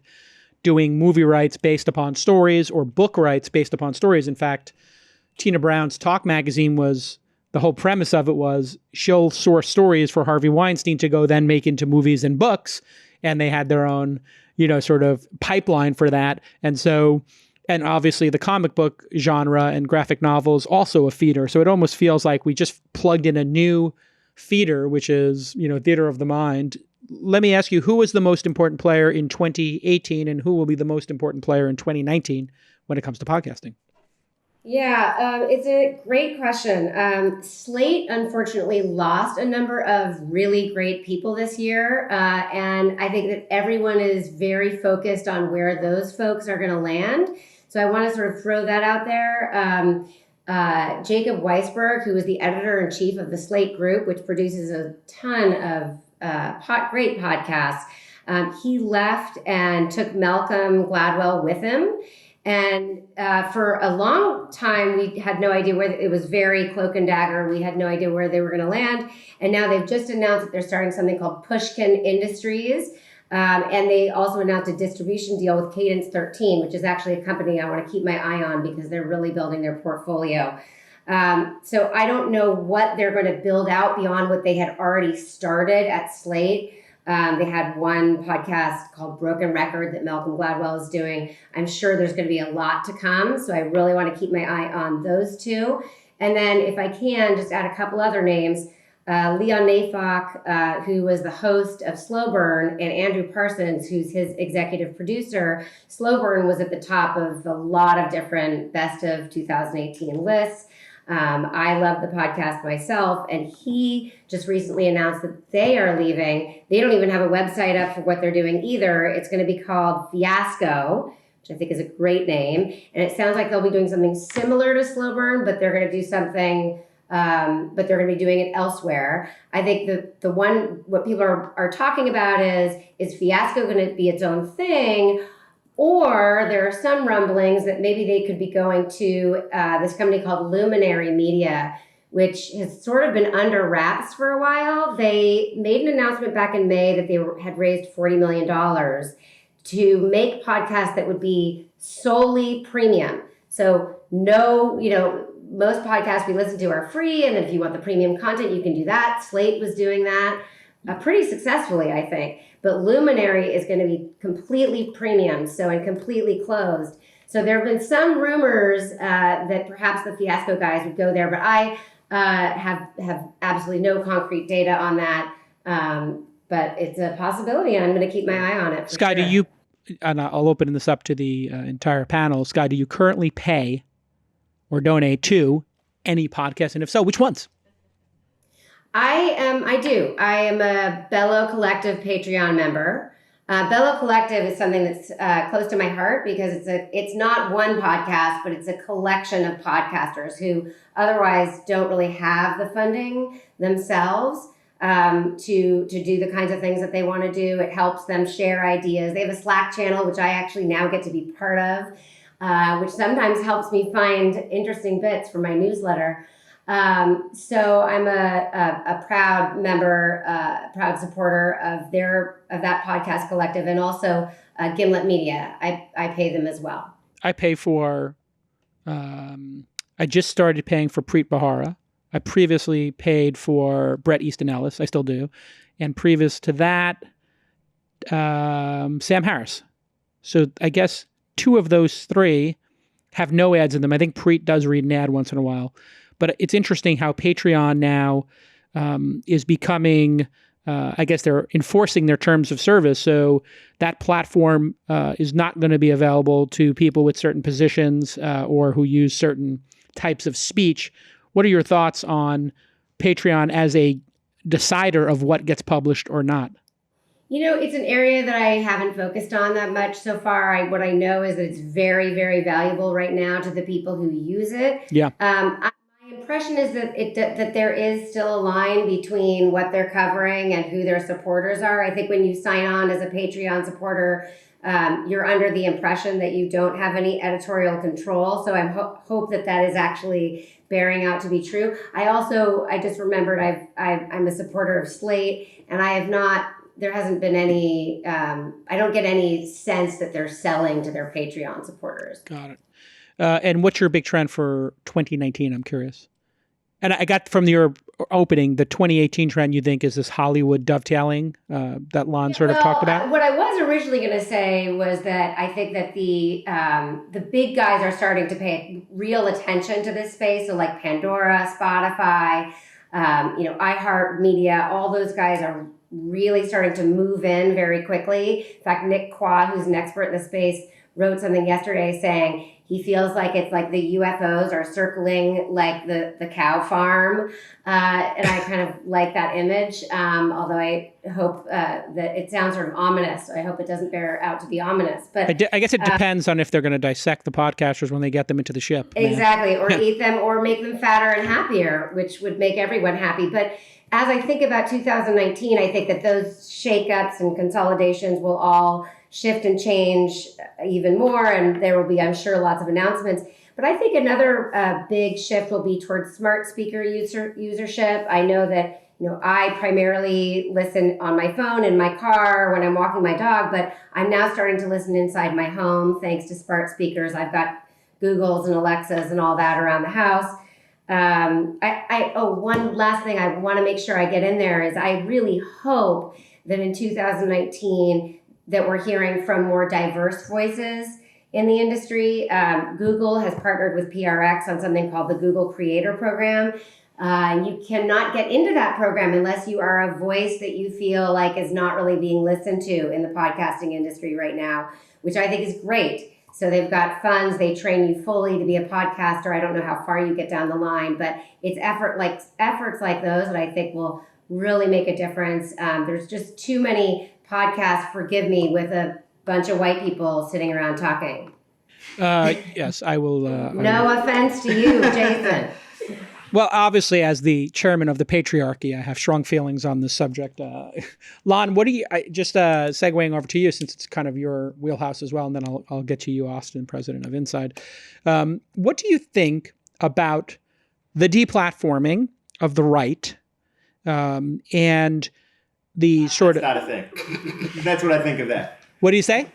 S2: doing movie rights based upon stories or book rights based upon stories. In fact, Tina Brown's Talk magazine was the whole premise of it was she'll source stories for Harvey Weinstein to go then make into movies and books. And they had their own, sort of pipeline for that. And so, and obviously the comic book genre and graphic novels also a feeder. So it almost feels like we just plugged in a new feeder, which is, theater of the mind. Let me ask you, who was the most important player in 2018 and who will be the most important player in 2019 when it comes to podcasting?
S7: Yeah, it's a great question. Slate, unfortunately, lost a number of really great people this year. And I think that everyone is very focused on where those folks are going to land. So I want to sort of throw that out there. Jacob Weisberg, who was the editor-in-chief of the Slate Group, which produces a ton of great podcasts, he left and took Malcolm Gladwell with him. And for a long time, we had no idea where it was very cloak and dagger. We had no idea where they were going to land. And now they've just announced that they're starting something called Pushkin Industries. And they also announced a distribution deal with Cadence 13, which is actually a company I want to keep my eye on because they're really building their portfolio. So I don't know what they're going to build out beyond what they had already started at Slate. They had one podcast called Broken Record that Malcolm Gladwell is doing. I'm sure there's going to be a lot to come. So I really want to keep my eye on those two. And then if I can, just add a couple other names. Leon Neyfakh, who was the host of Slow Burn, and Andrew Parsons, who's his executive producer. Slow Burn was at the top of a lot of different best of 2018 lists. I love the podcast myself, and he just recently announced that they are leaving. They don't even have a website up for what they're doing either. It's going to be called Fiasco, which I think is a great name. And it sounds like they'll be doing something similar to Slow Burn, but they're going to do something, but they're going to be doing it elsewhere. I think the one, what people are talking about is Fiasco going to be its own thing? Or there are some rumblings that maybe they could be going to this company called Luminary Media, which has sort of been under wraps for a while. They made an announcement back in May that they had raised $40 million to make podcasts that would be solely premium. So no, most podcasts we listen to are free, and if you want the premium content, you can do that. Slate was doing that pretty successfully, I think. But Luminary is going to be completely premium, and completely closed. So there have been some rumors that perhaps the Fiasco guys would go there, but I have absolutely no concrete data on that. But it's a possibility, and I'm going to keep my eye on it.
S2: Skye,
S7: sure.
S2: do you, and I'll open this up to the entire panel. Skye, do you currently pay or donate to any podcast? And if so, which ones?
S7: I do. I am a Bello Collective Patreon member. Bello Collective is something that's close to my heart because it's not one podcast, but it's a collection of podcasters who otherwise don't really have the funding themselves to do the kinds of things that they want to do. It helps them share ideas. They have a Slack channel, which I actually now get to be part of, which sometimes helps me find interesting bits for my newsletter. So I'm a proud member, proud supporter of that podcast collective, and also Gimlet Media. I pay them as well.
S2: I pay for, I just started paying for Preet Bharara. I previously paid for Bret Easton Ellis. I still do. And previous to that, Sam Harris. So I guess two of those three have no ads in them. I think Preet does read an ad once in a while. But it's interesting how Patreon now is becoming, I guess they're enforcing their terms of service. So that platform is not going to be available to people with certain positions or who use certain types of speech. What are your thoughts on Patreon as a decider of what gets published or not?
S7: It's an area that I haven't focused on that much so far. What I know is that it's very, very valuable right now to the people who use it.
S2: Yeah.
S7: My impression is that there is still a line between what they're covering and who their supporters are. I think when you sign on as a Patreon supporter, you're under the impression that you don't have any editorial control. So I hope that is actually bearing out to be true. I just remembered I'm a supporter of Slate, and there hasn't been any, I don't get any sense that they're selling to their Patreon supporters.
S2: Got it. And what's your big trend for 2019? I'm curious. And I got from your opening, the 2018 trend you think is this Hollywood dovetailing that Lon sort of talked about?
S7: What I was originally going to say was that I think that the big guys are starting to pay real attention to this space. So like Pandora, Spotify, iHeartMedia, all those guys are really starting to move in very quickly. In fact, Nick Abouzeid, who's an expert in the space, wrote something yesterday saying he feels like it's like the UFOs are circling like the cow farm. And I kind of like that image, although I hope that it sounds sort of ominous. So I hope it doesn't bear out to be ominous. But
S2: I guess it depends on if they're going to dissect the podcasters when they get them into the ship.
S7: Exactly, or eat them or make them fatter and happier, which would make everyone happy. But as I think about 2019, I think that those shakeups and consolidations will all shift and change even more, and there will be, I'm sure, lots of announcements. But I think another big shift will be towards smart speaker usership. I know that I primarily listen on my phone in my car when I'm walking my dog, but I'm now starting to listen inside my home thanks to smart speakers. I've got Googles and Alexas and all that around the house. One last thing I want to make sure I get in there is I really hope that in 2019 that we're hearing from more diverse voices in the industry. Google has partnered with PRX on something called the Google Creator Program. You cannot get into that program unless you are a voice that you feel like is not really being listened to in the podcasting industry right now, which I think is great. So they've got funds, they train you fully to be a podcaster. I don't know how far you get down the line, but it's efforts like those that I think will really make a difference. There's just too many podcasts, forgive me, with a bunch of white people sitting around talking.
S2: Yes, I will.
S7: No offense to you, Jason.
S2: Well, obviously, as the chairman of the patriarchy, I have strong feelings on this subject. Lon, what do you, just segueing over to you, since it's kind of your wheelhouse as well, and then I'll get to you, Austin, president of Inside. What do you think about the deplatforming of the right and the sort
S5: That's not a thing. That's what I think of that.
S2: What do you say?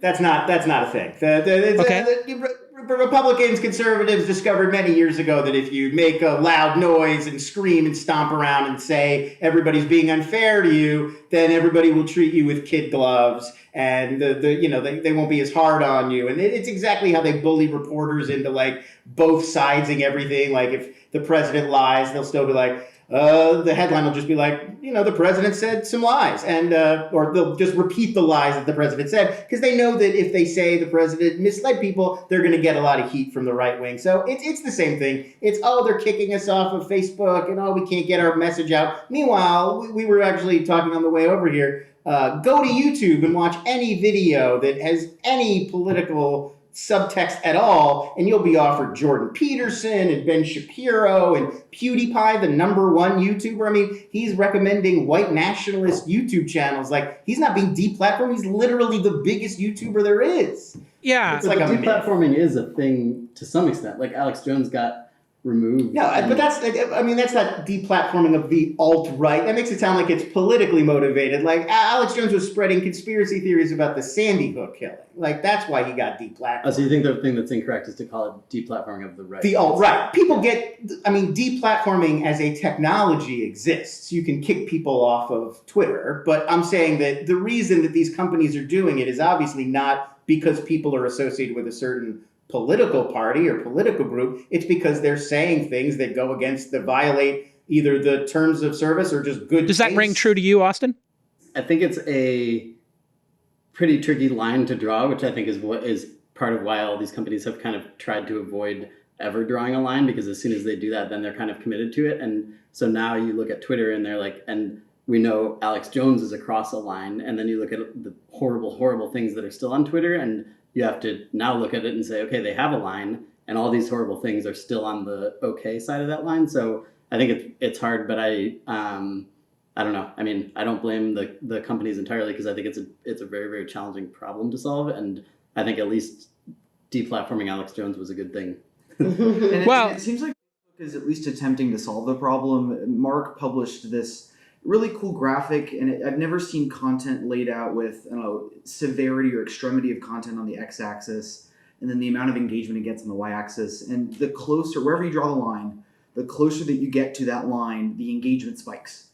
S5: That's not a thing. Republicans, conservatives discovered many years ago that if you make a loud noise and scream and stomp around and say everybody's being unfair to you, then everybody will treat you with kid gloves, and they won't be as hard on you. And it's exactly how they bully reporters into like both sidesing everything. Like if the president lies, they'll still be like, the headline will just be like, the president said some lies, and or they'll just repeat the lies that the president said, because they know that if they say the president misled people, they're going to get a lot of heat from the right wing. So it's the same thing. It's, they're kicking us off of Facebook, and we can't get our message out. Meanwhile, we were actually talking on the way over here. Go to YouTube and watch any video that has any political subtext at all, and you'll be offered Jordan Peterson and Ben Shapiro and PewDiePie, the #1 YouTuber. I mean, he's recommending white nationalist YouTube channels. Like, he's not being deplatformed. He's literally the biggest YouTuber there is.
S2: Yeah.
S4: It's like deplatforming is a thing to some extent. Like Alex Jones got removed.
S5: No, but that's not deplatforming of the alt-right. That makes it sound like it's politically motivated. Like, Alex Jones was spreading conspiracy theories about the Sandy Hook killing. Like, that's why he got deplatformed.
S4: Oh, so you think the thing that's incorrect is to call it deplatforming of the right?
S5: The alt-right. People deplatforming as a technology exists. You can kick people off of Twitter, but I'm saying that the reason that these companies are doing it is obviously not because people are associated with a certain political party or political group. It's because they're saying things that go against, that violate either the terms of service or just good
S2: Does that ring true to you, Austin?
S4: I think it's a pretty tricky line to draw, which I think is what is part of why all these companies have kind of tried to avoid ever drawing a line, because as soon as they do that, then they're kind of committed to it. And so now you look at Twitter and they're like, and we know Alex Jones is across a line, and then you look at the horrible, horrible things that are still on Twitter, and you have to now look at it and say, okay, they have a line, and all these horrible things are still on the okay side of that line. So I think it's hard, but I don't know. I mean, I don't blame the companies entirely, because I think it's a very, very challenging problem to solve, and I think at least deplatforming Alex Jones was a good thing.
S3: It seems like Facebook is at least attempting to solve the problem. Mark published this really cool graphic, and I've never seen content laid out with severity or extremity of content on the x-axis, and then the amount of engagement it gets on the y-axis. And the closer, wherever you draw the line, the closer that you get to that line, the engagement spikes.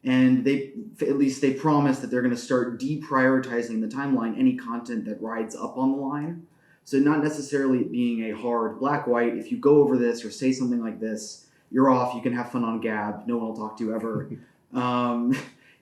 S3: And they promise that they're going to start deprioritizing the timeline, any content that rides up on the line. So not necessarily being a hard black-white, if you go over this or say something like this, you're off, you can have fun on Gab, no one will talk to you ever. And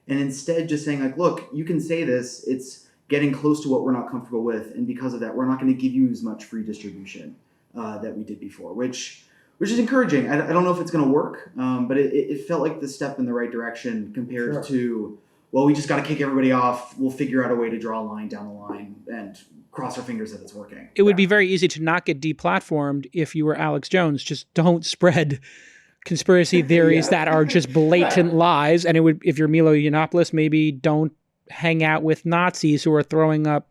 S3: instead just saying like, look, you can say this, it's getting close to what we're not comfortable with, and because of that, we're not going to give you as much free distribution that we did before, which is encouraging. I don't know if it's going to work, but it felt like the step in the right direction compared to, well, we just got to kick everybody off. We'll figure out a way to draw a line down the line and cross our fingers that it's working.
S2: It would be very easy to not get deplatformed if you were Alex Jones. Just don't spread conspiracy theories that are just blatant lies. And it would, if you're Milo Yiannopoulos, maybe don't hang out with Nazis who are throwing up,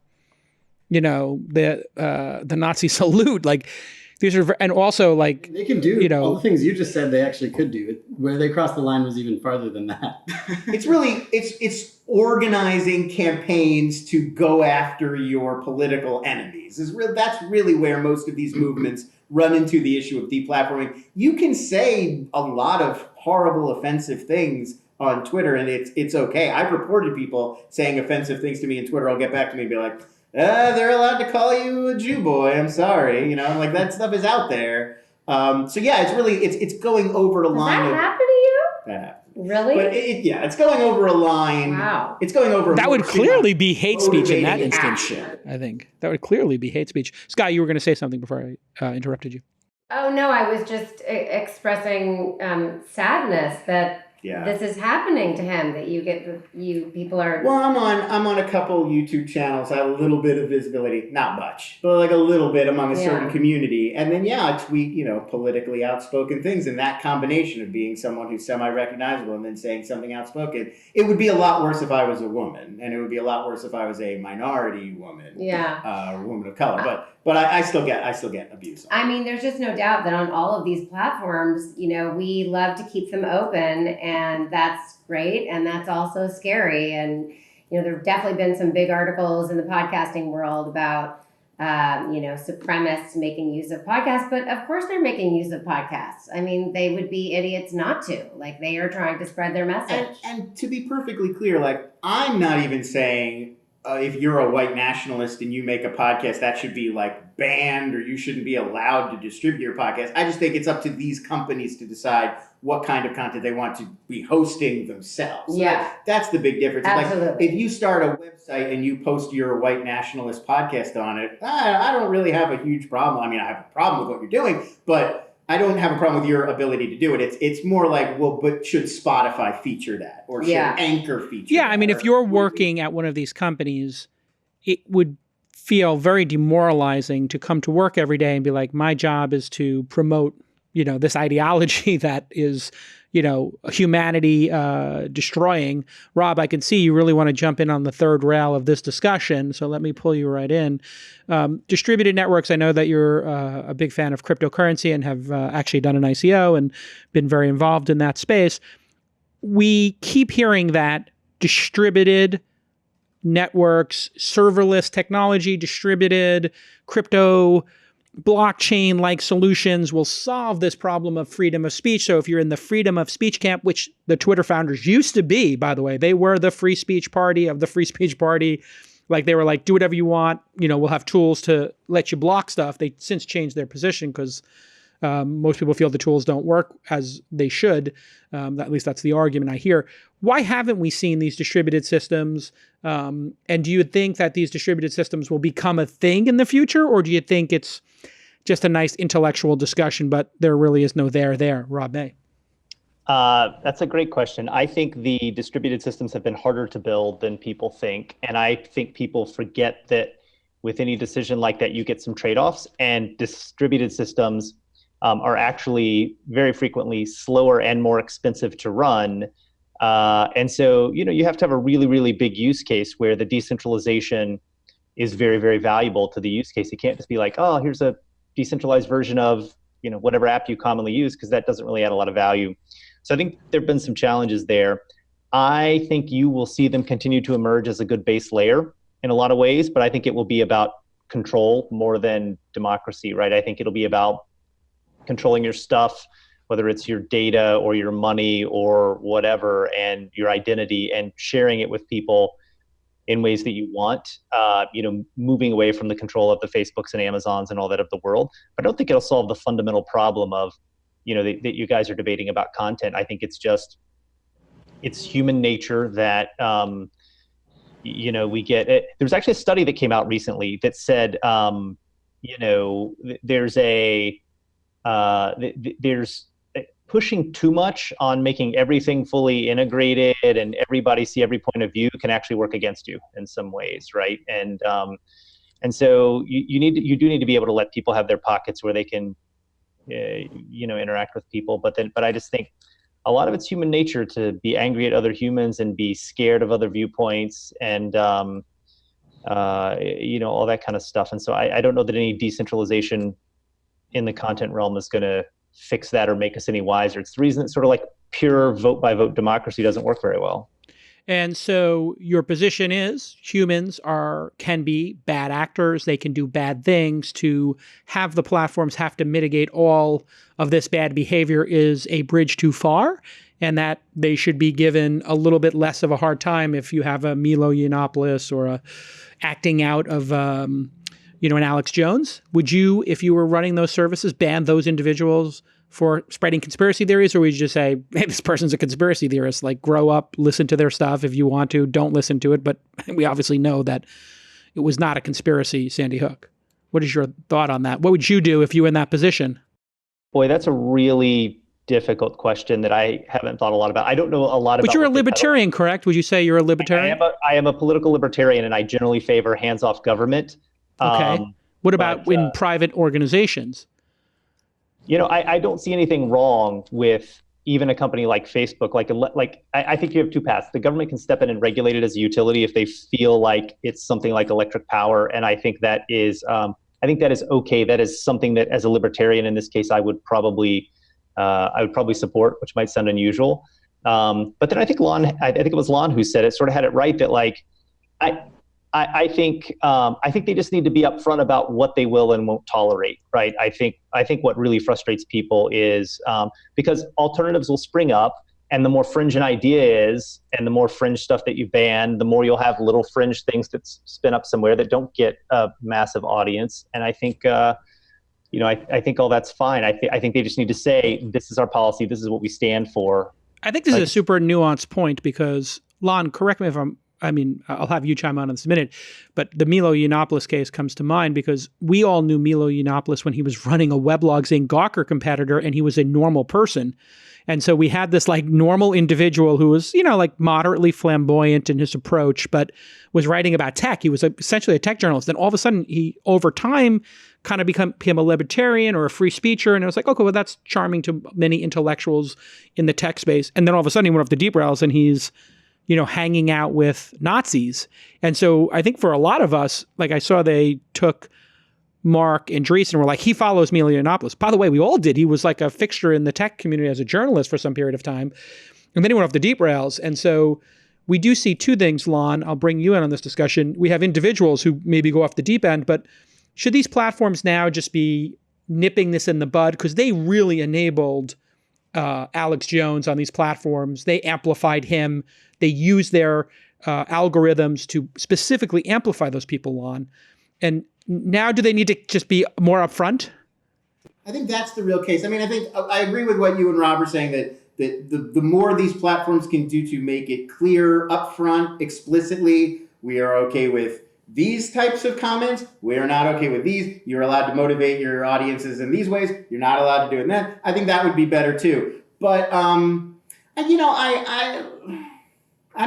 S2: the Nazi salute. Like, these are, and also like
S4: they can do all the things you just said. They actually could do. Where they crossed the line was even farther than that.
S5: It's organizing campaigns to go after your political enemies. That's really where most of these movements run into the issue of deplatforming. You can say a lot of horrible, offensive things on Twitter, and it's okay. I've reported people saying offensive things to me on Twitter. I'll get back to me and be like, they're allowed to call you a Jew boy. I'm sorry. Like that stuff is out there. So yeah, it's going over a line.
S7: Does that happen to you?
S5: That happens.
S7: Really?
S5: But it's going over a line.
S7: Wow.
S5: It's going over.
S2: That would clearly be hate speech in that instance.
S5: Action.
S2: I think that would clearly be hate speech. Skye, you were going to say something before I interrupted you.
S7: Oh no, I was just expressing sadness that this is happening to him. That people are.
S5: Well, I'm on a couple YouTube channels. I have a little bit of visibility, not much, but like a little bit among a certain community. And then I tweet politically outspoken things, and that combination of being someone who's semi-recognizable and then saying something outspoken, it would be a lot worse if I was a woman, and it would be a lot worse if I was a minority woman, or a woman of color. But I still get abuse.
S7: I mean, there's just no doubt that on all of these platforms, we love to keep them open, and that's great, and that's also scary. And there have definitely been some big articles in the podcasting world about supremacists making use of podcasts, but of course they're making use of podcasts. I mean, they would be idiots not to. Like, they are trying to spread their message.
S5: And to be perfectly clear, like, I'm not even saying if you're a white nationalist and you make a podcast, that should be like banned or you shouldn't be allowed to distribute your podcast. I just think it's up to these companies to decide what kind of content they want to be hosting themselves. So that's the big difference.
S7: Absolutely.
S5: Like, if you start a website and you post your white nationalist podcast on it, I don't really have a huge problem. I mean, I have a problem with what you're doing, but I don't have a problem with your ability to do it. It's more like, well, but should Spotify feature that? Or should Anchor feature that?
S2: I mean, if you're working at one of these companies, it would feel very demoralizing to come to work every day and be like, my job is to promote, this ideology that is, humanity destroying. Rob, I can see you really want to jump in on the third rail of this discussion, so let me pull you right in. Distributed networks, I know that you're a big fan of cryptocurrency and have actually done an ICO and been very involved in that space. We keep hearing that distributed networks, serverless technology, distributed crypto, blockchain-like solutions will solve this problem of freedom of speech. So if you're in the freedom of speech camp, which the Twitter founders used to be, by the way, they were the free speech party of the free speech party. Like, they were like, do whatever you want. We'll have tools to let you block stuff. They since changed their position because most people feel the tools don't work as they should. At least that's the argument I hear. Why haven't we seen these distributed systems? And do you think that these distributed systems will become a thing in the future? Or do you think it's just a nice intellectual discussion, but there really is no there, Rob May?
S6: That's a great question. I think the distributed systems have been harder to build than people think. And I think people forget that with any decision like that, you get some trade-offs, and distributed systems are actually very frequently slower and more expensive to run. And so, you have to have a really, really big use case where the decentralization is very, very valuable to the use case. It can't just be like, oh, here's a decentralized version of, whatever app you commonly use, because that doesn't really add a lot of value. So I think there've been some challenges there. I think you will see them continue to emerge as a good base layer in a lot of ways, but I think it will be about control more than democracy, right? I think it'll be about controlling your stuff, whether it's your data or your money or whatever, and your identity, and sharing it with people in ways that you want, moving away from the control of the Facebooks and Amazons and all that of the world. But I don't think it'll solve the fundamental problem of, that you guys are debating about content. I think it's human nature that, we get it. There's actually a study that came out recently that said, there's pushing too much on making everything fully integrated and everybody see every point of view can actually work against you in some ways, right? And so you do need to be able to let people have their pockets where they can, interact with people. But I just think a lot of it's human nature to be angry at other humans and be scared of other viewpoints and all that kind of stuff. And so I don't know that any decentralization in the content realm is going to fix that or make us any wiser. It's the reason that sort of like pure vote by vote democracy doesn't work very well.
S2: And so your position is humans can be bad actors. They can do bad things. To have the platforms have to mitigate all of this bad behavior is a bridge too far, and that they should be given a little bit less of a hard time if you have a Milo Yiannopoulos or a acting out of an Alex Jones. Would you, if you were running those services, ban those individuals for spreading conspiracy theories? Or would you just say, hey, this person's a conspiracy theorist, like grow up, listen to their stuff if you want to, don't listen to it. But we obviously know that it was not a conspiracy, Sandy Hook. What is your thought on that? What would you do if you were in that position?
S6: Boy, that's a really difficult question that I haven't thought a lot about. I don't know a lot about.
S2: But you're a libertarian, correct? Would you say you're a libertarian?
S6: I am a political libertarian, and I generally favor hands-off government.
S2: Okay. What about in private organizations?
S6: I don't see anything wrong with even a company like Facebook. I think you have two paths. The government can step in and regulate it as a utility if they feel like it's something like electric power, and I think that is okay. That is something that, as a libertarian in this case, I would probably support, which might sound unusual. But then I think it was Lon who said it, sort of had it right, that I think they just need to be upfront about what they will and won't tolerate, right? I think what really frustrates people is because alternatives will spring up, and the more fringe an idea is, and the more fringe stuff that you ban, the more you'll have little fringe things that spin up somewhere that don't get a massive audience. And I think I think all that's fine. I think they just need to say, this is our policy, this is what we stand for.
S2: I think this is a super nuanced point because, Lon, correct me if I'll have you chime in this in a minute, but the Milo Yiannopoulos case comes to mind because we all knew Milo Yiannopoulos when he was running a weblog saying Gawker competitor, and he was a normal person. And so we had this like normal individual who was, like moderately flamboyant in his approach, but was writing about tech. He was essentially a tech journalist. And all of a sudden he, over time, kind of became a libertarian or a free speecher. And it was like, okay, well, that's charming to many intellectuals in the tech space. And then all of a sudden he went off the deep rails and he's, hanging out with Nazis. And so I think for a lot of us, like I saw they took Mark and Dries and were like, he follows Milo Yiannopoulos. By the way, we all did. He was like a fixture in the tech community as a journalist for some period of time. And then he went off the deep rails. And so we do see two things, Lon. I'll bring you in on this discussion. We have individuals who maybe go off the deep end, but should these platforms now just be nipping this in the bud? Because they really enabled Alex Jones on these platforms. They amplified him. They used their algorithms to specifically amplify those people on. And now do they need to just be more upfront?
S5: I think that's the real case. I mean, I think I agree with what you and Rob are saying, that the more these platforms can do to make it clear upfront, explicitly, we are okay with these types of comments. We are not okay with these. You're allowed to motivate your audiences in these ways. You're not allowed to do it in that. I think that would be better too. But I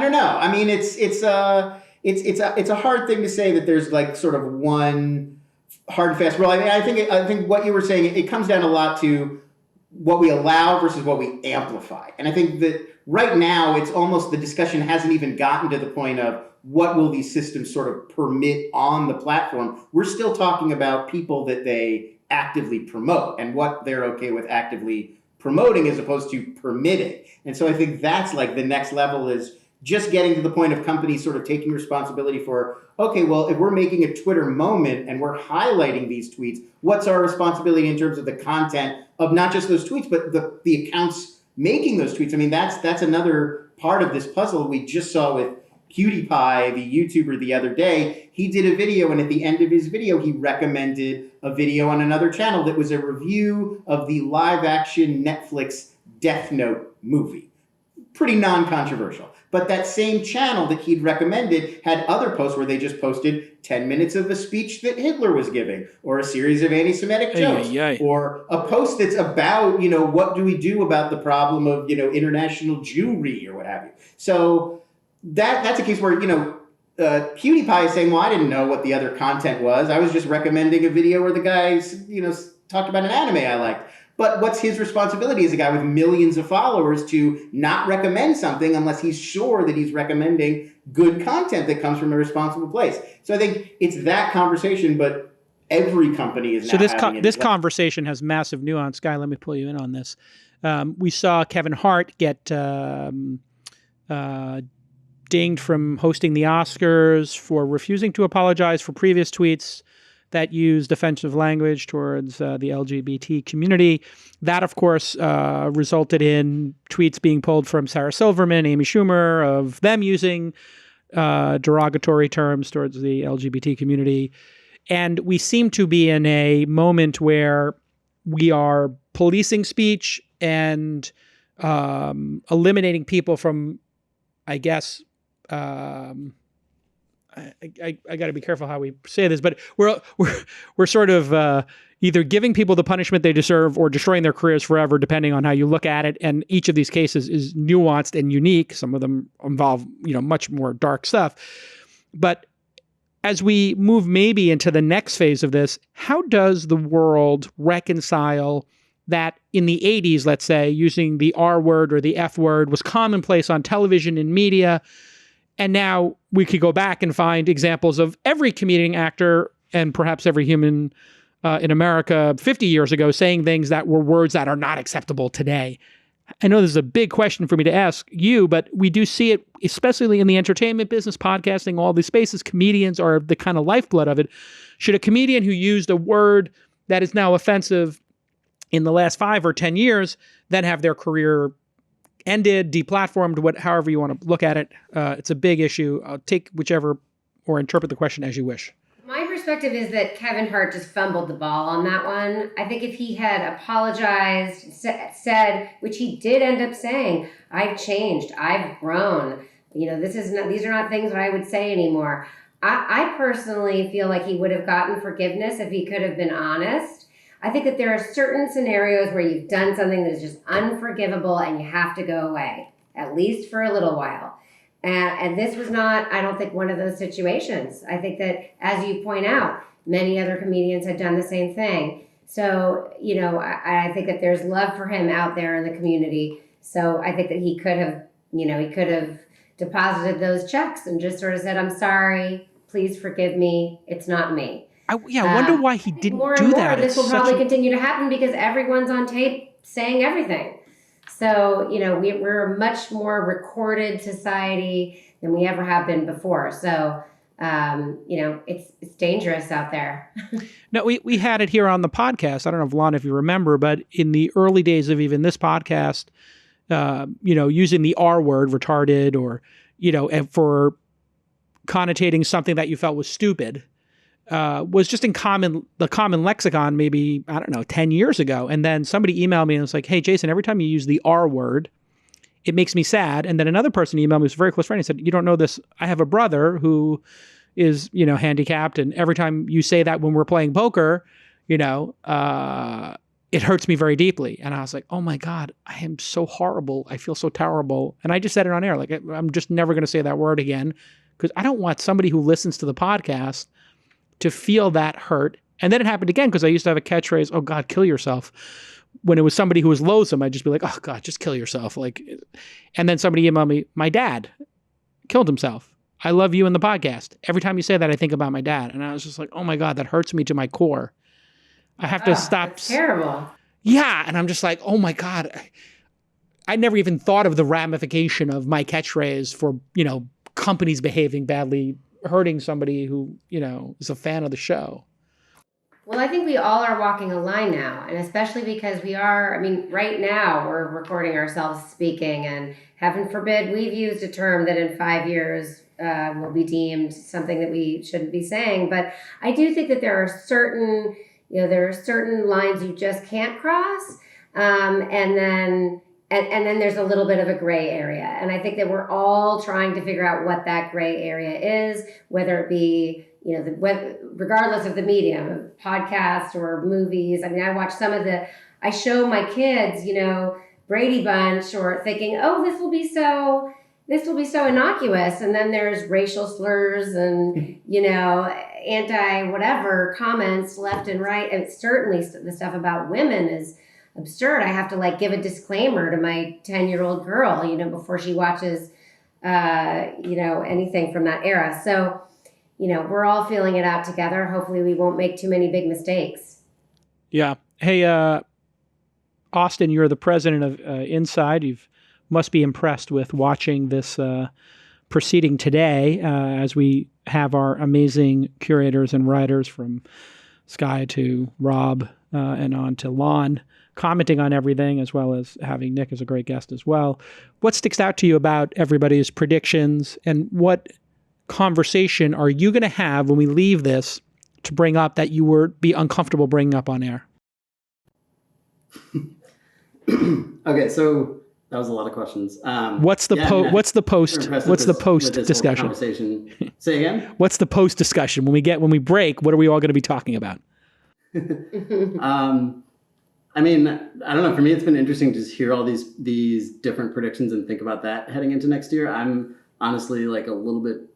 S5: don't know. I mean, it's a hard thing to say that there's like sort of one hard and fast rule. I mean, I think what you were saying, it comes down a lot to what we allow versus what we amplify. And I think that right now it's almost, the discussion hasn't even gotten to the point of what will these systems sort of permit on the platform. We're still talking about people that they actively promote and what they're okay with actively promoting as opposed to permitting. And so I think that's like the next level, is just getting to the point of companies sort of taking responsibility for, okay, well, if we're making a Twitter moment and we're highlighting these tweets, what's our responsibility in terms of the content of not just those tweets, but the accounts making those tweets. I mean, that's another part of this puzzle. We just saw with PewDiePie, the YouTuber, the other day. He did a video, and at the end of his video, he recommended a video on another channel that was a review of the live-action Netflix Death Note movie. Pretty non-controversial. But that same channel that he'd recommended had other posts where they just posted 10 minutes of a speech that Hitler was giving, or a series of anti-Semitic jokes, or a post that's about, what do we do about the problem of, international Jewry or what have you. So that's a case where, PewDiePie is saying, well, I didn't know what the other content was. I was just recommending a video where the guys, talked about an anime I liked. But what's his responsibility as a guy with millions of followers to not recommend something unless he's sure that he's recommending good content that comes from a responsible place? So I think it's that conversation, but every company is now having it.
S2: This conversation has massive nuance. Skye, let me pull you in on this. We saw Kevin Hart get dinged from hosting the Oscars for refusing to apologize for previous tweets that used offensive language towards the LGBT community. That, of course, resulted in tweets being pulled from Sarah Silverman, Amy Schumer, of them using derogatory terms towards the LGBT community. And we seem to be in a moment where we are policing speech and eliminating people from, I guess, I got to be careful how we say this, but we're sort of either giving people the punishment they deserve or destroying their careers forever, depending on how you look at it. And each of these cases is nuanced and unique. Some of them involve, much more dark stuff. But as we move maybe into the next phase of this, how does the world reconcile that in the 80s, let's say, using the R word or the F word was commonplace on television and media? And now we could go back and find examples of every comedian, actor, and perhaps every human in America 50 years ago saying things that were words that are not acceptable today. I know this is a big question for me to ask you, but we do see it, especially in the entertainment business, podcasting, all these spaces. Comedians are the kind of lifeblood of it. Should a comedian who used a word that is now offensive in the last 5 or 10 years then have their career ended, deplatformed, however you want to look at it? It's a big issue. I'll take whichever or interpret the question as you wish.
S7: My perspective is that Kevin Hart just fumbled the ball on that one. I think if he had apologized, said, which he did end up saying, I've changed, I've grown. These are not things that I would say anymore. I personally feel like he would have gotten forgiveness if he could have been honest. I think that there are certain scenarios where you've done something that is just unforgivable and you have to go away, at least for a little while. And this was not, I don't think, one of those situations. I think that, as you point out, many other comedians had done the same thing. So, I think that there's love for him out there in the community. So I think that he could have, deposited those checks and just sort of said, I'm sorry, please forgive me, it's not me.
S2: I wonder why he didn't
S7: more
S2: do
S7: and
S2: that.
S7: More, this will probably continue to happen because everyone's on tape saying everything. So, we're a much more recorded society than we ever have been before. So, it's dangerous out there.
S2: No, we had it here on the podcast. I don't know, Lon, if you remember, but in the early days of even this podcast, using the R word, retarded, or, for connotating something that you felt was stupid, was just in the common lexicon maybe, 10 years ago. And then somebody emailed me and was like, hey, Jason, every time you use the R word, it makes me sad. And then another person emailed me, who's a very close friend, and said, you don't know this. I have a brother who is, handicapped. And every time you say that when we're playing poker, it hurts me very deeply. And I was like, oh my God, I am so horrible. I feel so terrible. And I just said it on air. Like, I'm just never going to say that word again, because I don't want somebody who listens to the podcast to feel that hurt. And then it happened again because I used to have a catchphrase, oh God, kill yourself. When it was somebody who was loathsome, I'd just be like, oh God, just kill yourself. And then somebody emailed me, my dad killed himself. I love you in the podcast. Every time you say that, I think about my dad. And I was just like, oh my God, that hurts me to my core. I have to stop.
S7: That's terrible.
S2: Yeah. And I'm just like, oh my God. I never even thought of the ramification of my catchphrase for, companies behaving badly, hurting somebody who, is a fan of the show.
S7: Well, I think we all are walking a line now, and especially because we are, I mean, right now we're recording ourselves speaking, and heaven forbid we've used a term that in 5 years will be deemed something that we shouldn't be saying. But I do think that there are certain lines you just can't cross, and then there's a little bit of a gray area. And I think that we're all trying to figure out what that gray area is, whether it be, regardless of the medium, podcast or movies. I mean, I show my kids, Brady Bunch, or thinking, oh, this will be so innocuous. And then there's racial slurs and, anti-whatever comments left and right. And certainly the stuff about women is absurd. I have to give a disclaimer to my 10-year-old girl, before she watches, anything from that era. So, we're all feeling it out together. Hopefully we won't make too many big mistakes.
S2: Yeah. Hey, Austin, you're the president of Inside. You must be impressed with watching this proceeding today as we have our amazing curators and writers from Skye to Rob and on to Lon commenting on everything, as well as having Nick as a great guest as well. What sticks out to you about everybody's predictions, and what conversation are you going to have when we leave this to bring up that you would be uncomfortable bringing up on air?
S4: Okay, so that was a lot of questions.
S2: What's the post discussion?
S4: Conversation. Say again.
S2: What's the post discussion when we break? What are we all going to be talking about?
S4: I mean, I don't know. For me, it's been interesting to just hear all these different predictions and think about that heading into next year. I'm honestly a little bit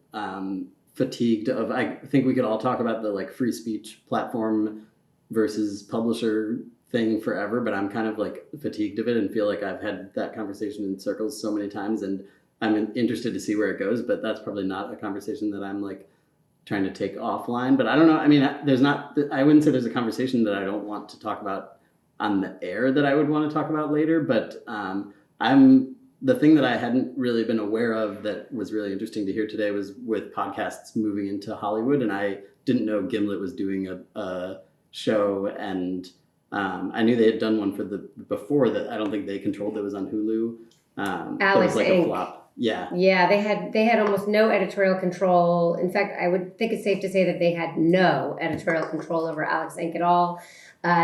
S4: fatigued of. I think we could all talk about the free speech platform versus publisher thing forever, but I'm kind of fatigued of it and feel like I've had that conversation in circles so many times, and I'm interested to see where it goes. But that's probably not a conversation that I'm trying to take offline. But I don't know. I mean, I wouldn't say there's a conversation that I don't want to talk about on the air that I would want to talk about later. But the thing that I hadn't really been aware of that was really interesting to hear today was with podcasts moving into Hollywood. And I didn't know Gimlet was doing a show, and I knew they had done one before that. I don't think they controlled, that was on Hulu.
S7: Alex
S4: was
S7: Inc.
S4: a flop. Yeah.
S7: Yeah, they had almost no editorial control. In fact, I would think it's safe to say that they had no editorial control over Alex Inc. at all.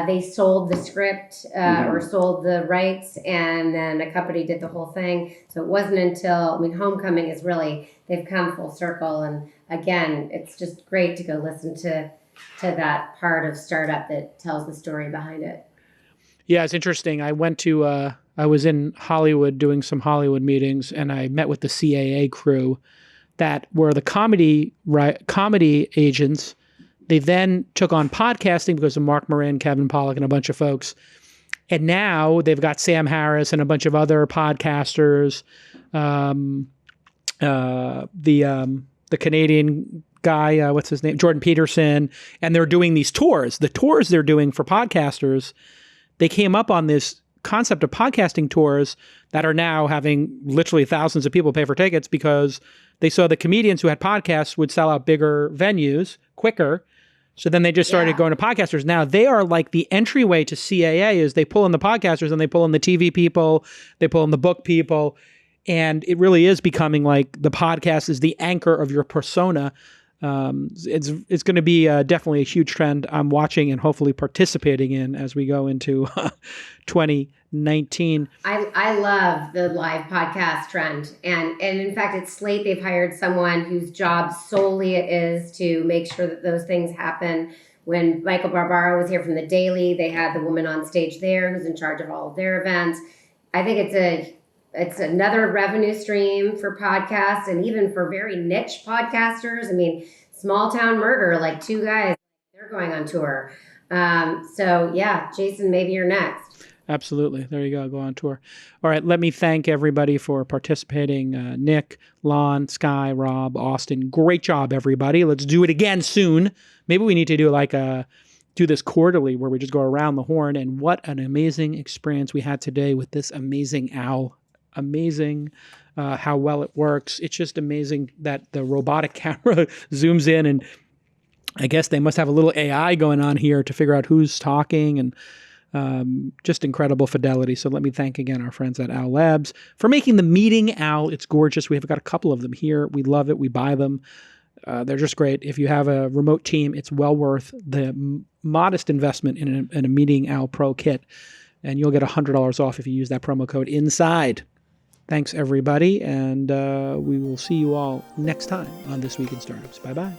S7: They sold the script or sold the rights, and then a company did the whole thing. So it wasn't until, Homecoming is really, they've come full circle. And again, it's just great to go listen to that part of startup that tells the story behind it.
S2: Yeah, it's interesting. I was in Hollywood doing some Hollywood meetings, and I met with the CAA crew that were the comedy agents. They then took on podcasting because of Mark Marin, Kevin Pollak, and a bunch of folks. And now they've got Sam Harris and a bunch of other podcasters. The Canadian guy, what's his name? Jordan Peterson. And they're doing these tours. The tours they're doing for podcasters, they came up on this concept of podcasting tours that are now having literally thousands of people pay for tickets because they saw the comedians who had podcasts would sell out bigger venues quicker. So then they just started going to podcasters. Now they are the entryway to CAA is they pull in the podcasters and they pull in the TV people, they pull in the book people. And it really is becoming the podcast is the anchor of your persona. It's going to be definitely a huge trend I'm watching and hopefully participating in as we go into 2019.
S7: I love the live podcast trend. And in fact, at Slate, they've hired someone whose job solely it is to make sure that those things happen. When Michael Barbaro was here from The Daily, they had the woman on stage there who's in charge of all of their events. I think it's another revenue stream for podcasts, and even for very niche podcasters. Small Town Murder, two guys, they're going on tour. So yeah, Jason, maybe you're next.
S2: Absolutely. There you go on tour. All right. Let me thank everybody for participating. Nick, Lon, Skye, Rob, Austin. Great job, everybody. Let's do it again soon. Maybe we need to do this quarterly where we just go around the horn. And what an amazing experience we had today with this amazing owl. Amazing how well it works. It's just amazing that the robotic camera zooms in and I guess they must have a little AI going on here to figure out who's talking, and just incredible fidelity. So let me thank again our friends at Owl Labs for making the Meeting Owl. It's gorgeous. We have got a couple of them here. We love it. We buy them. They're just great. If you have a remote team, it's well worth the modest investment in a Meeting Owl Pro kit, and you'll get $100 off if you use that promo code INSIDE. Thanks, everybody, and we will see you all next time on This Week in Startups. Bye-bye.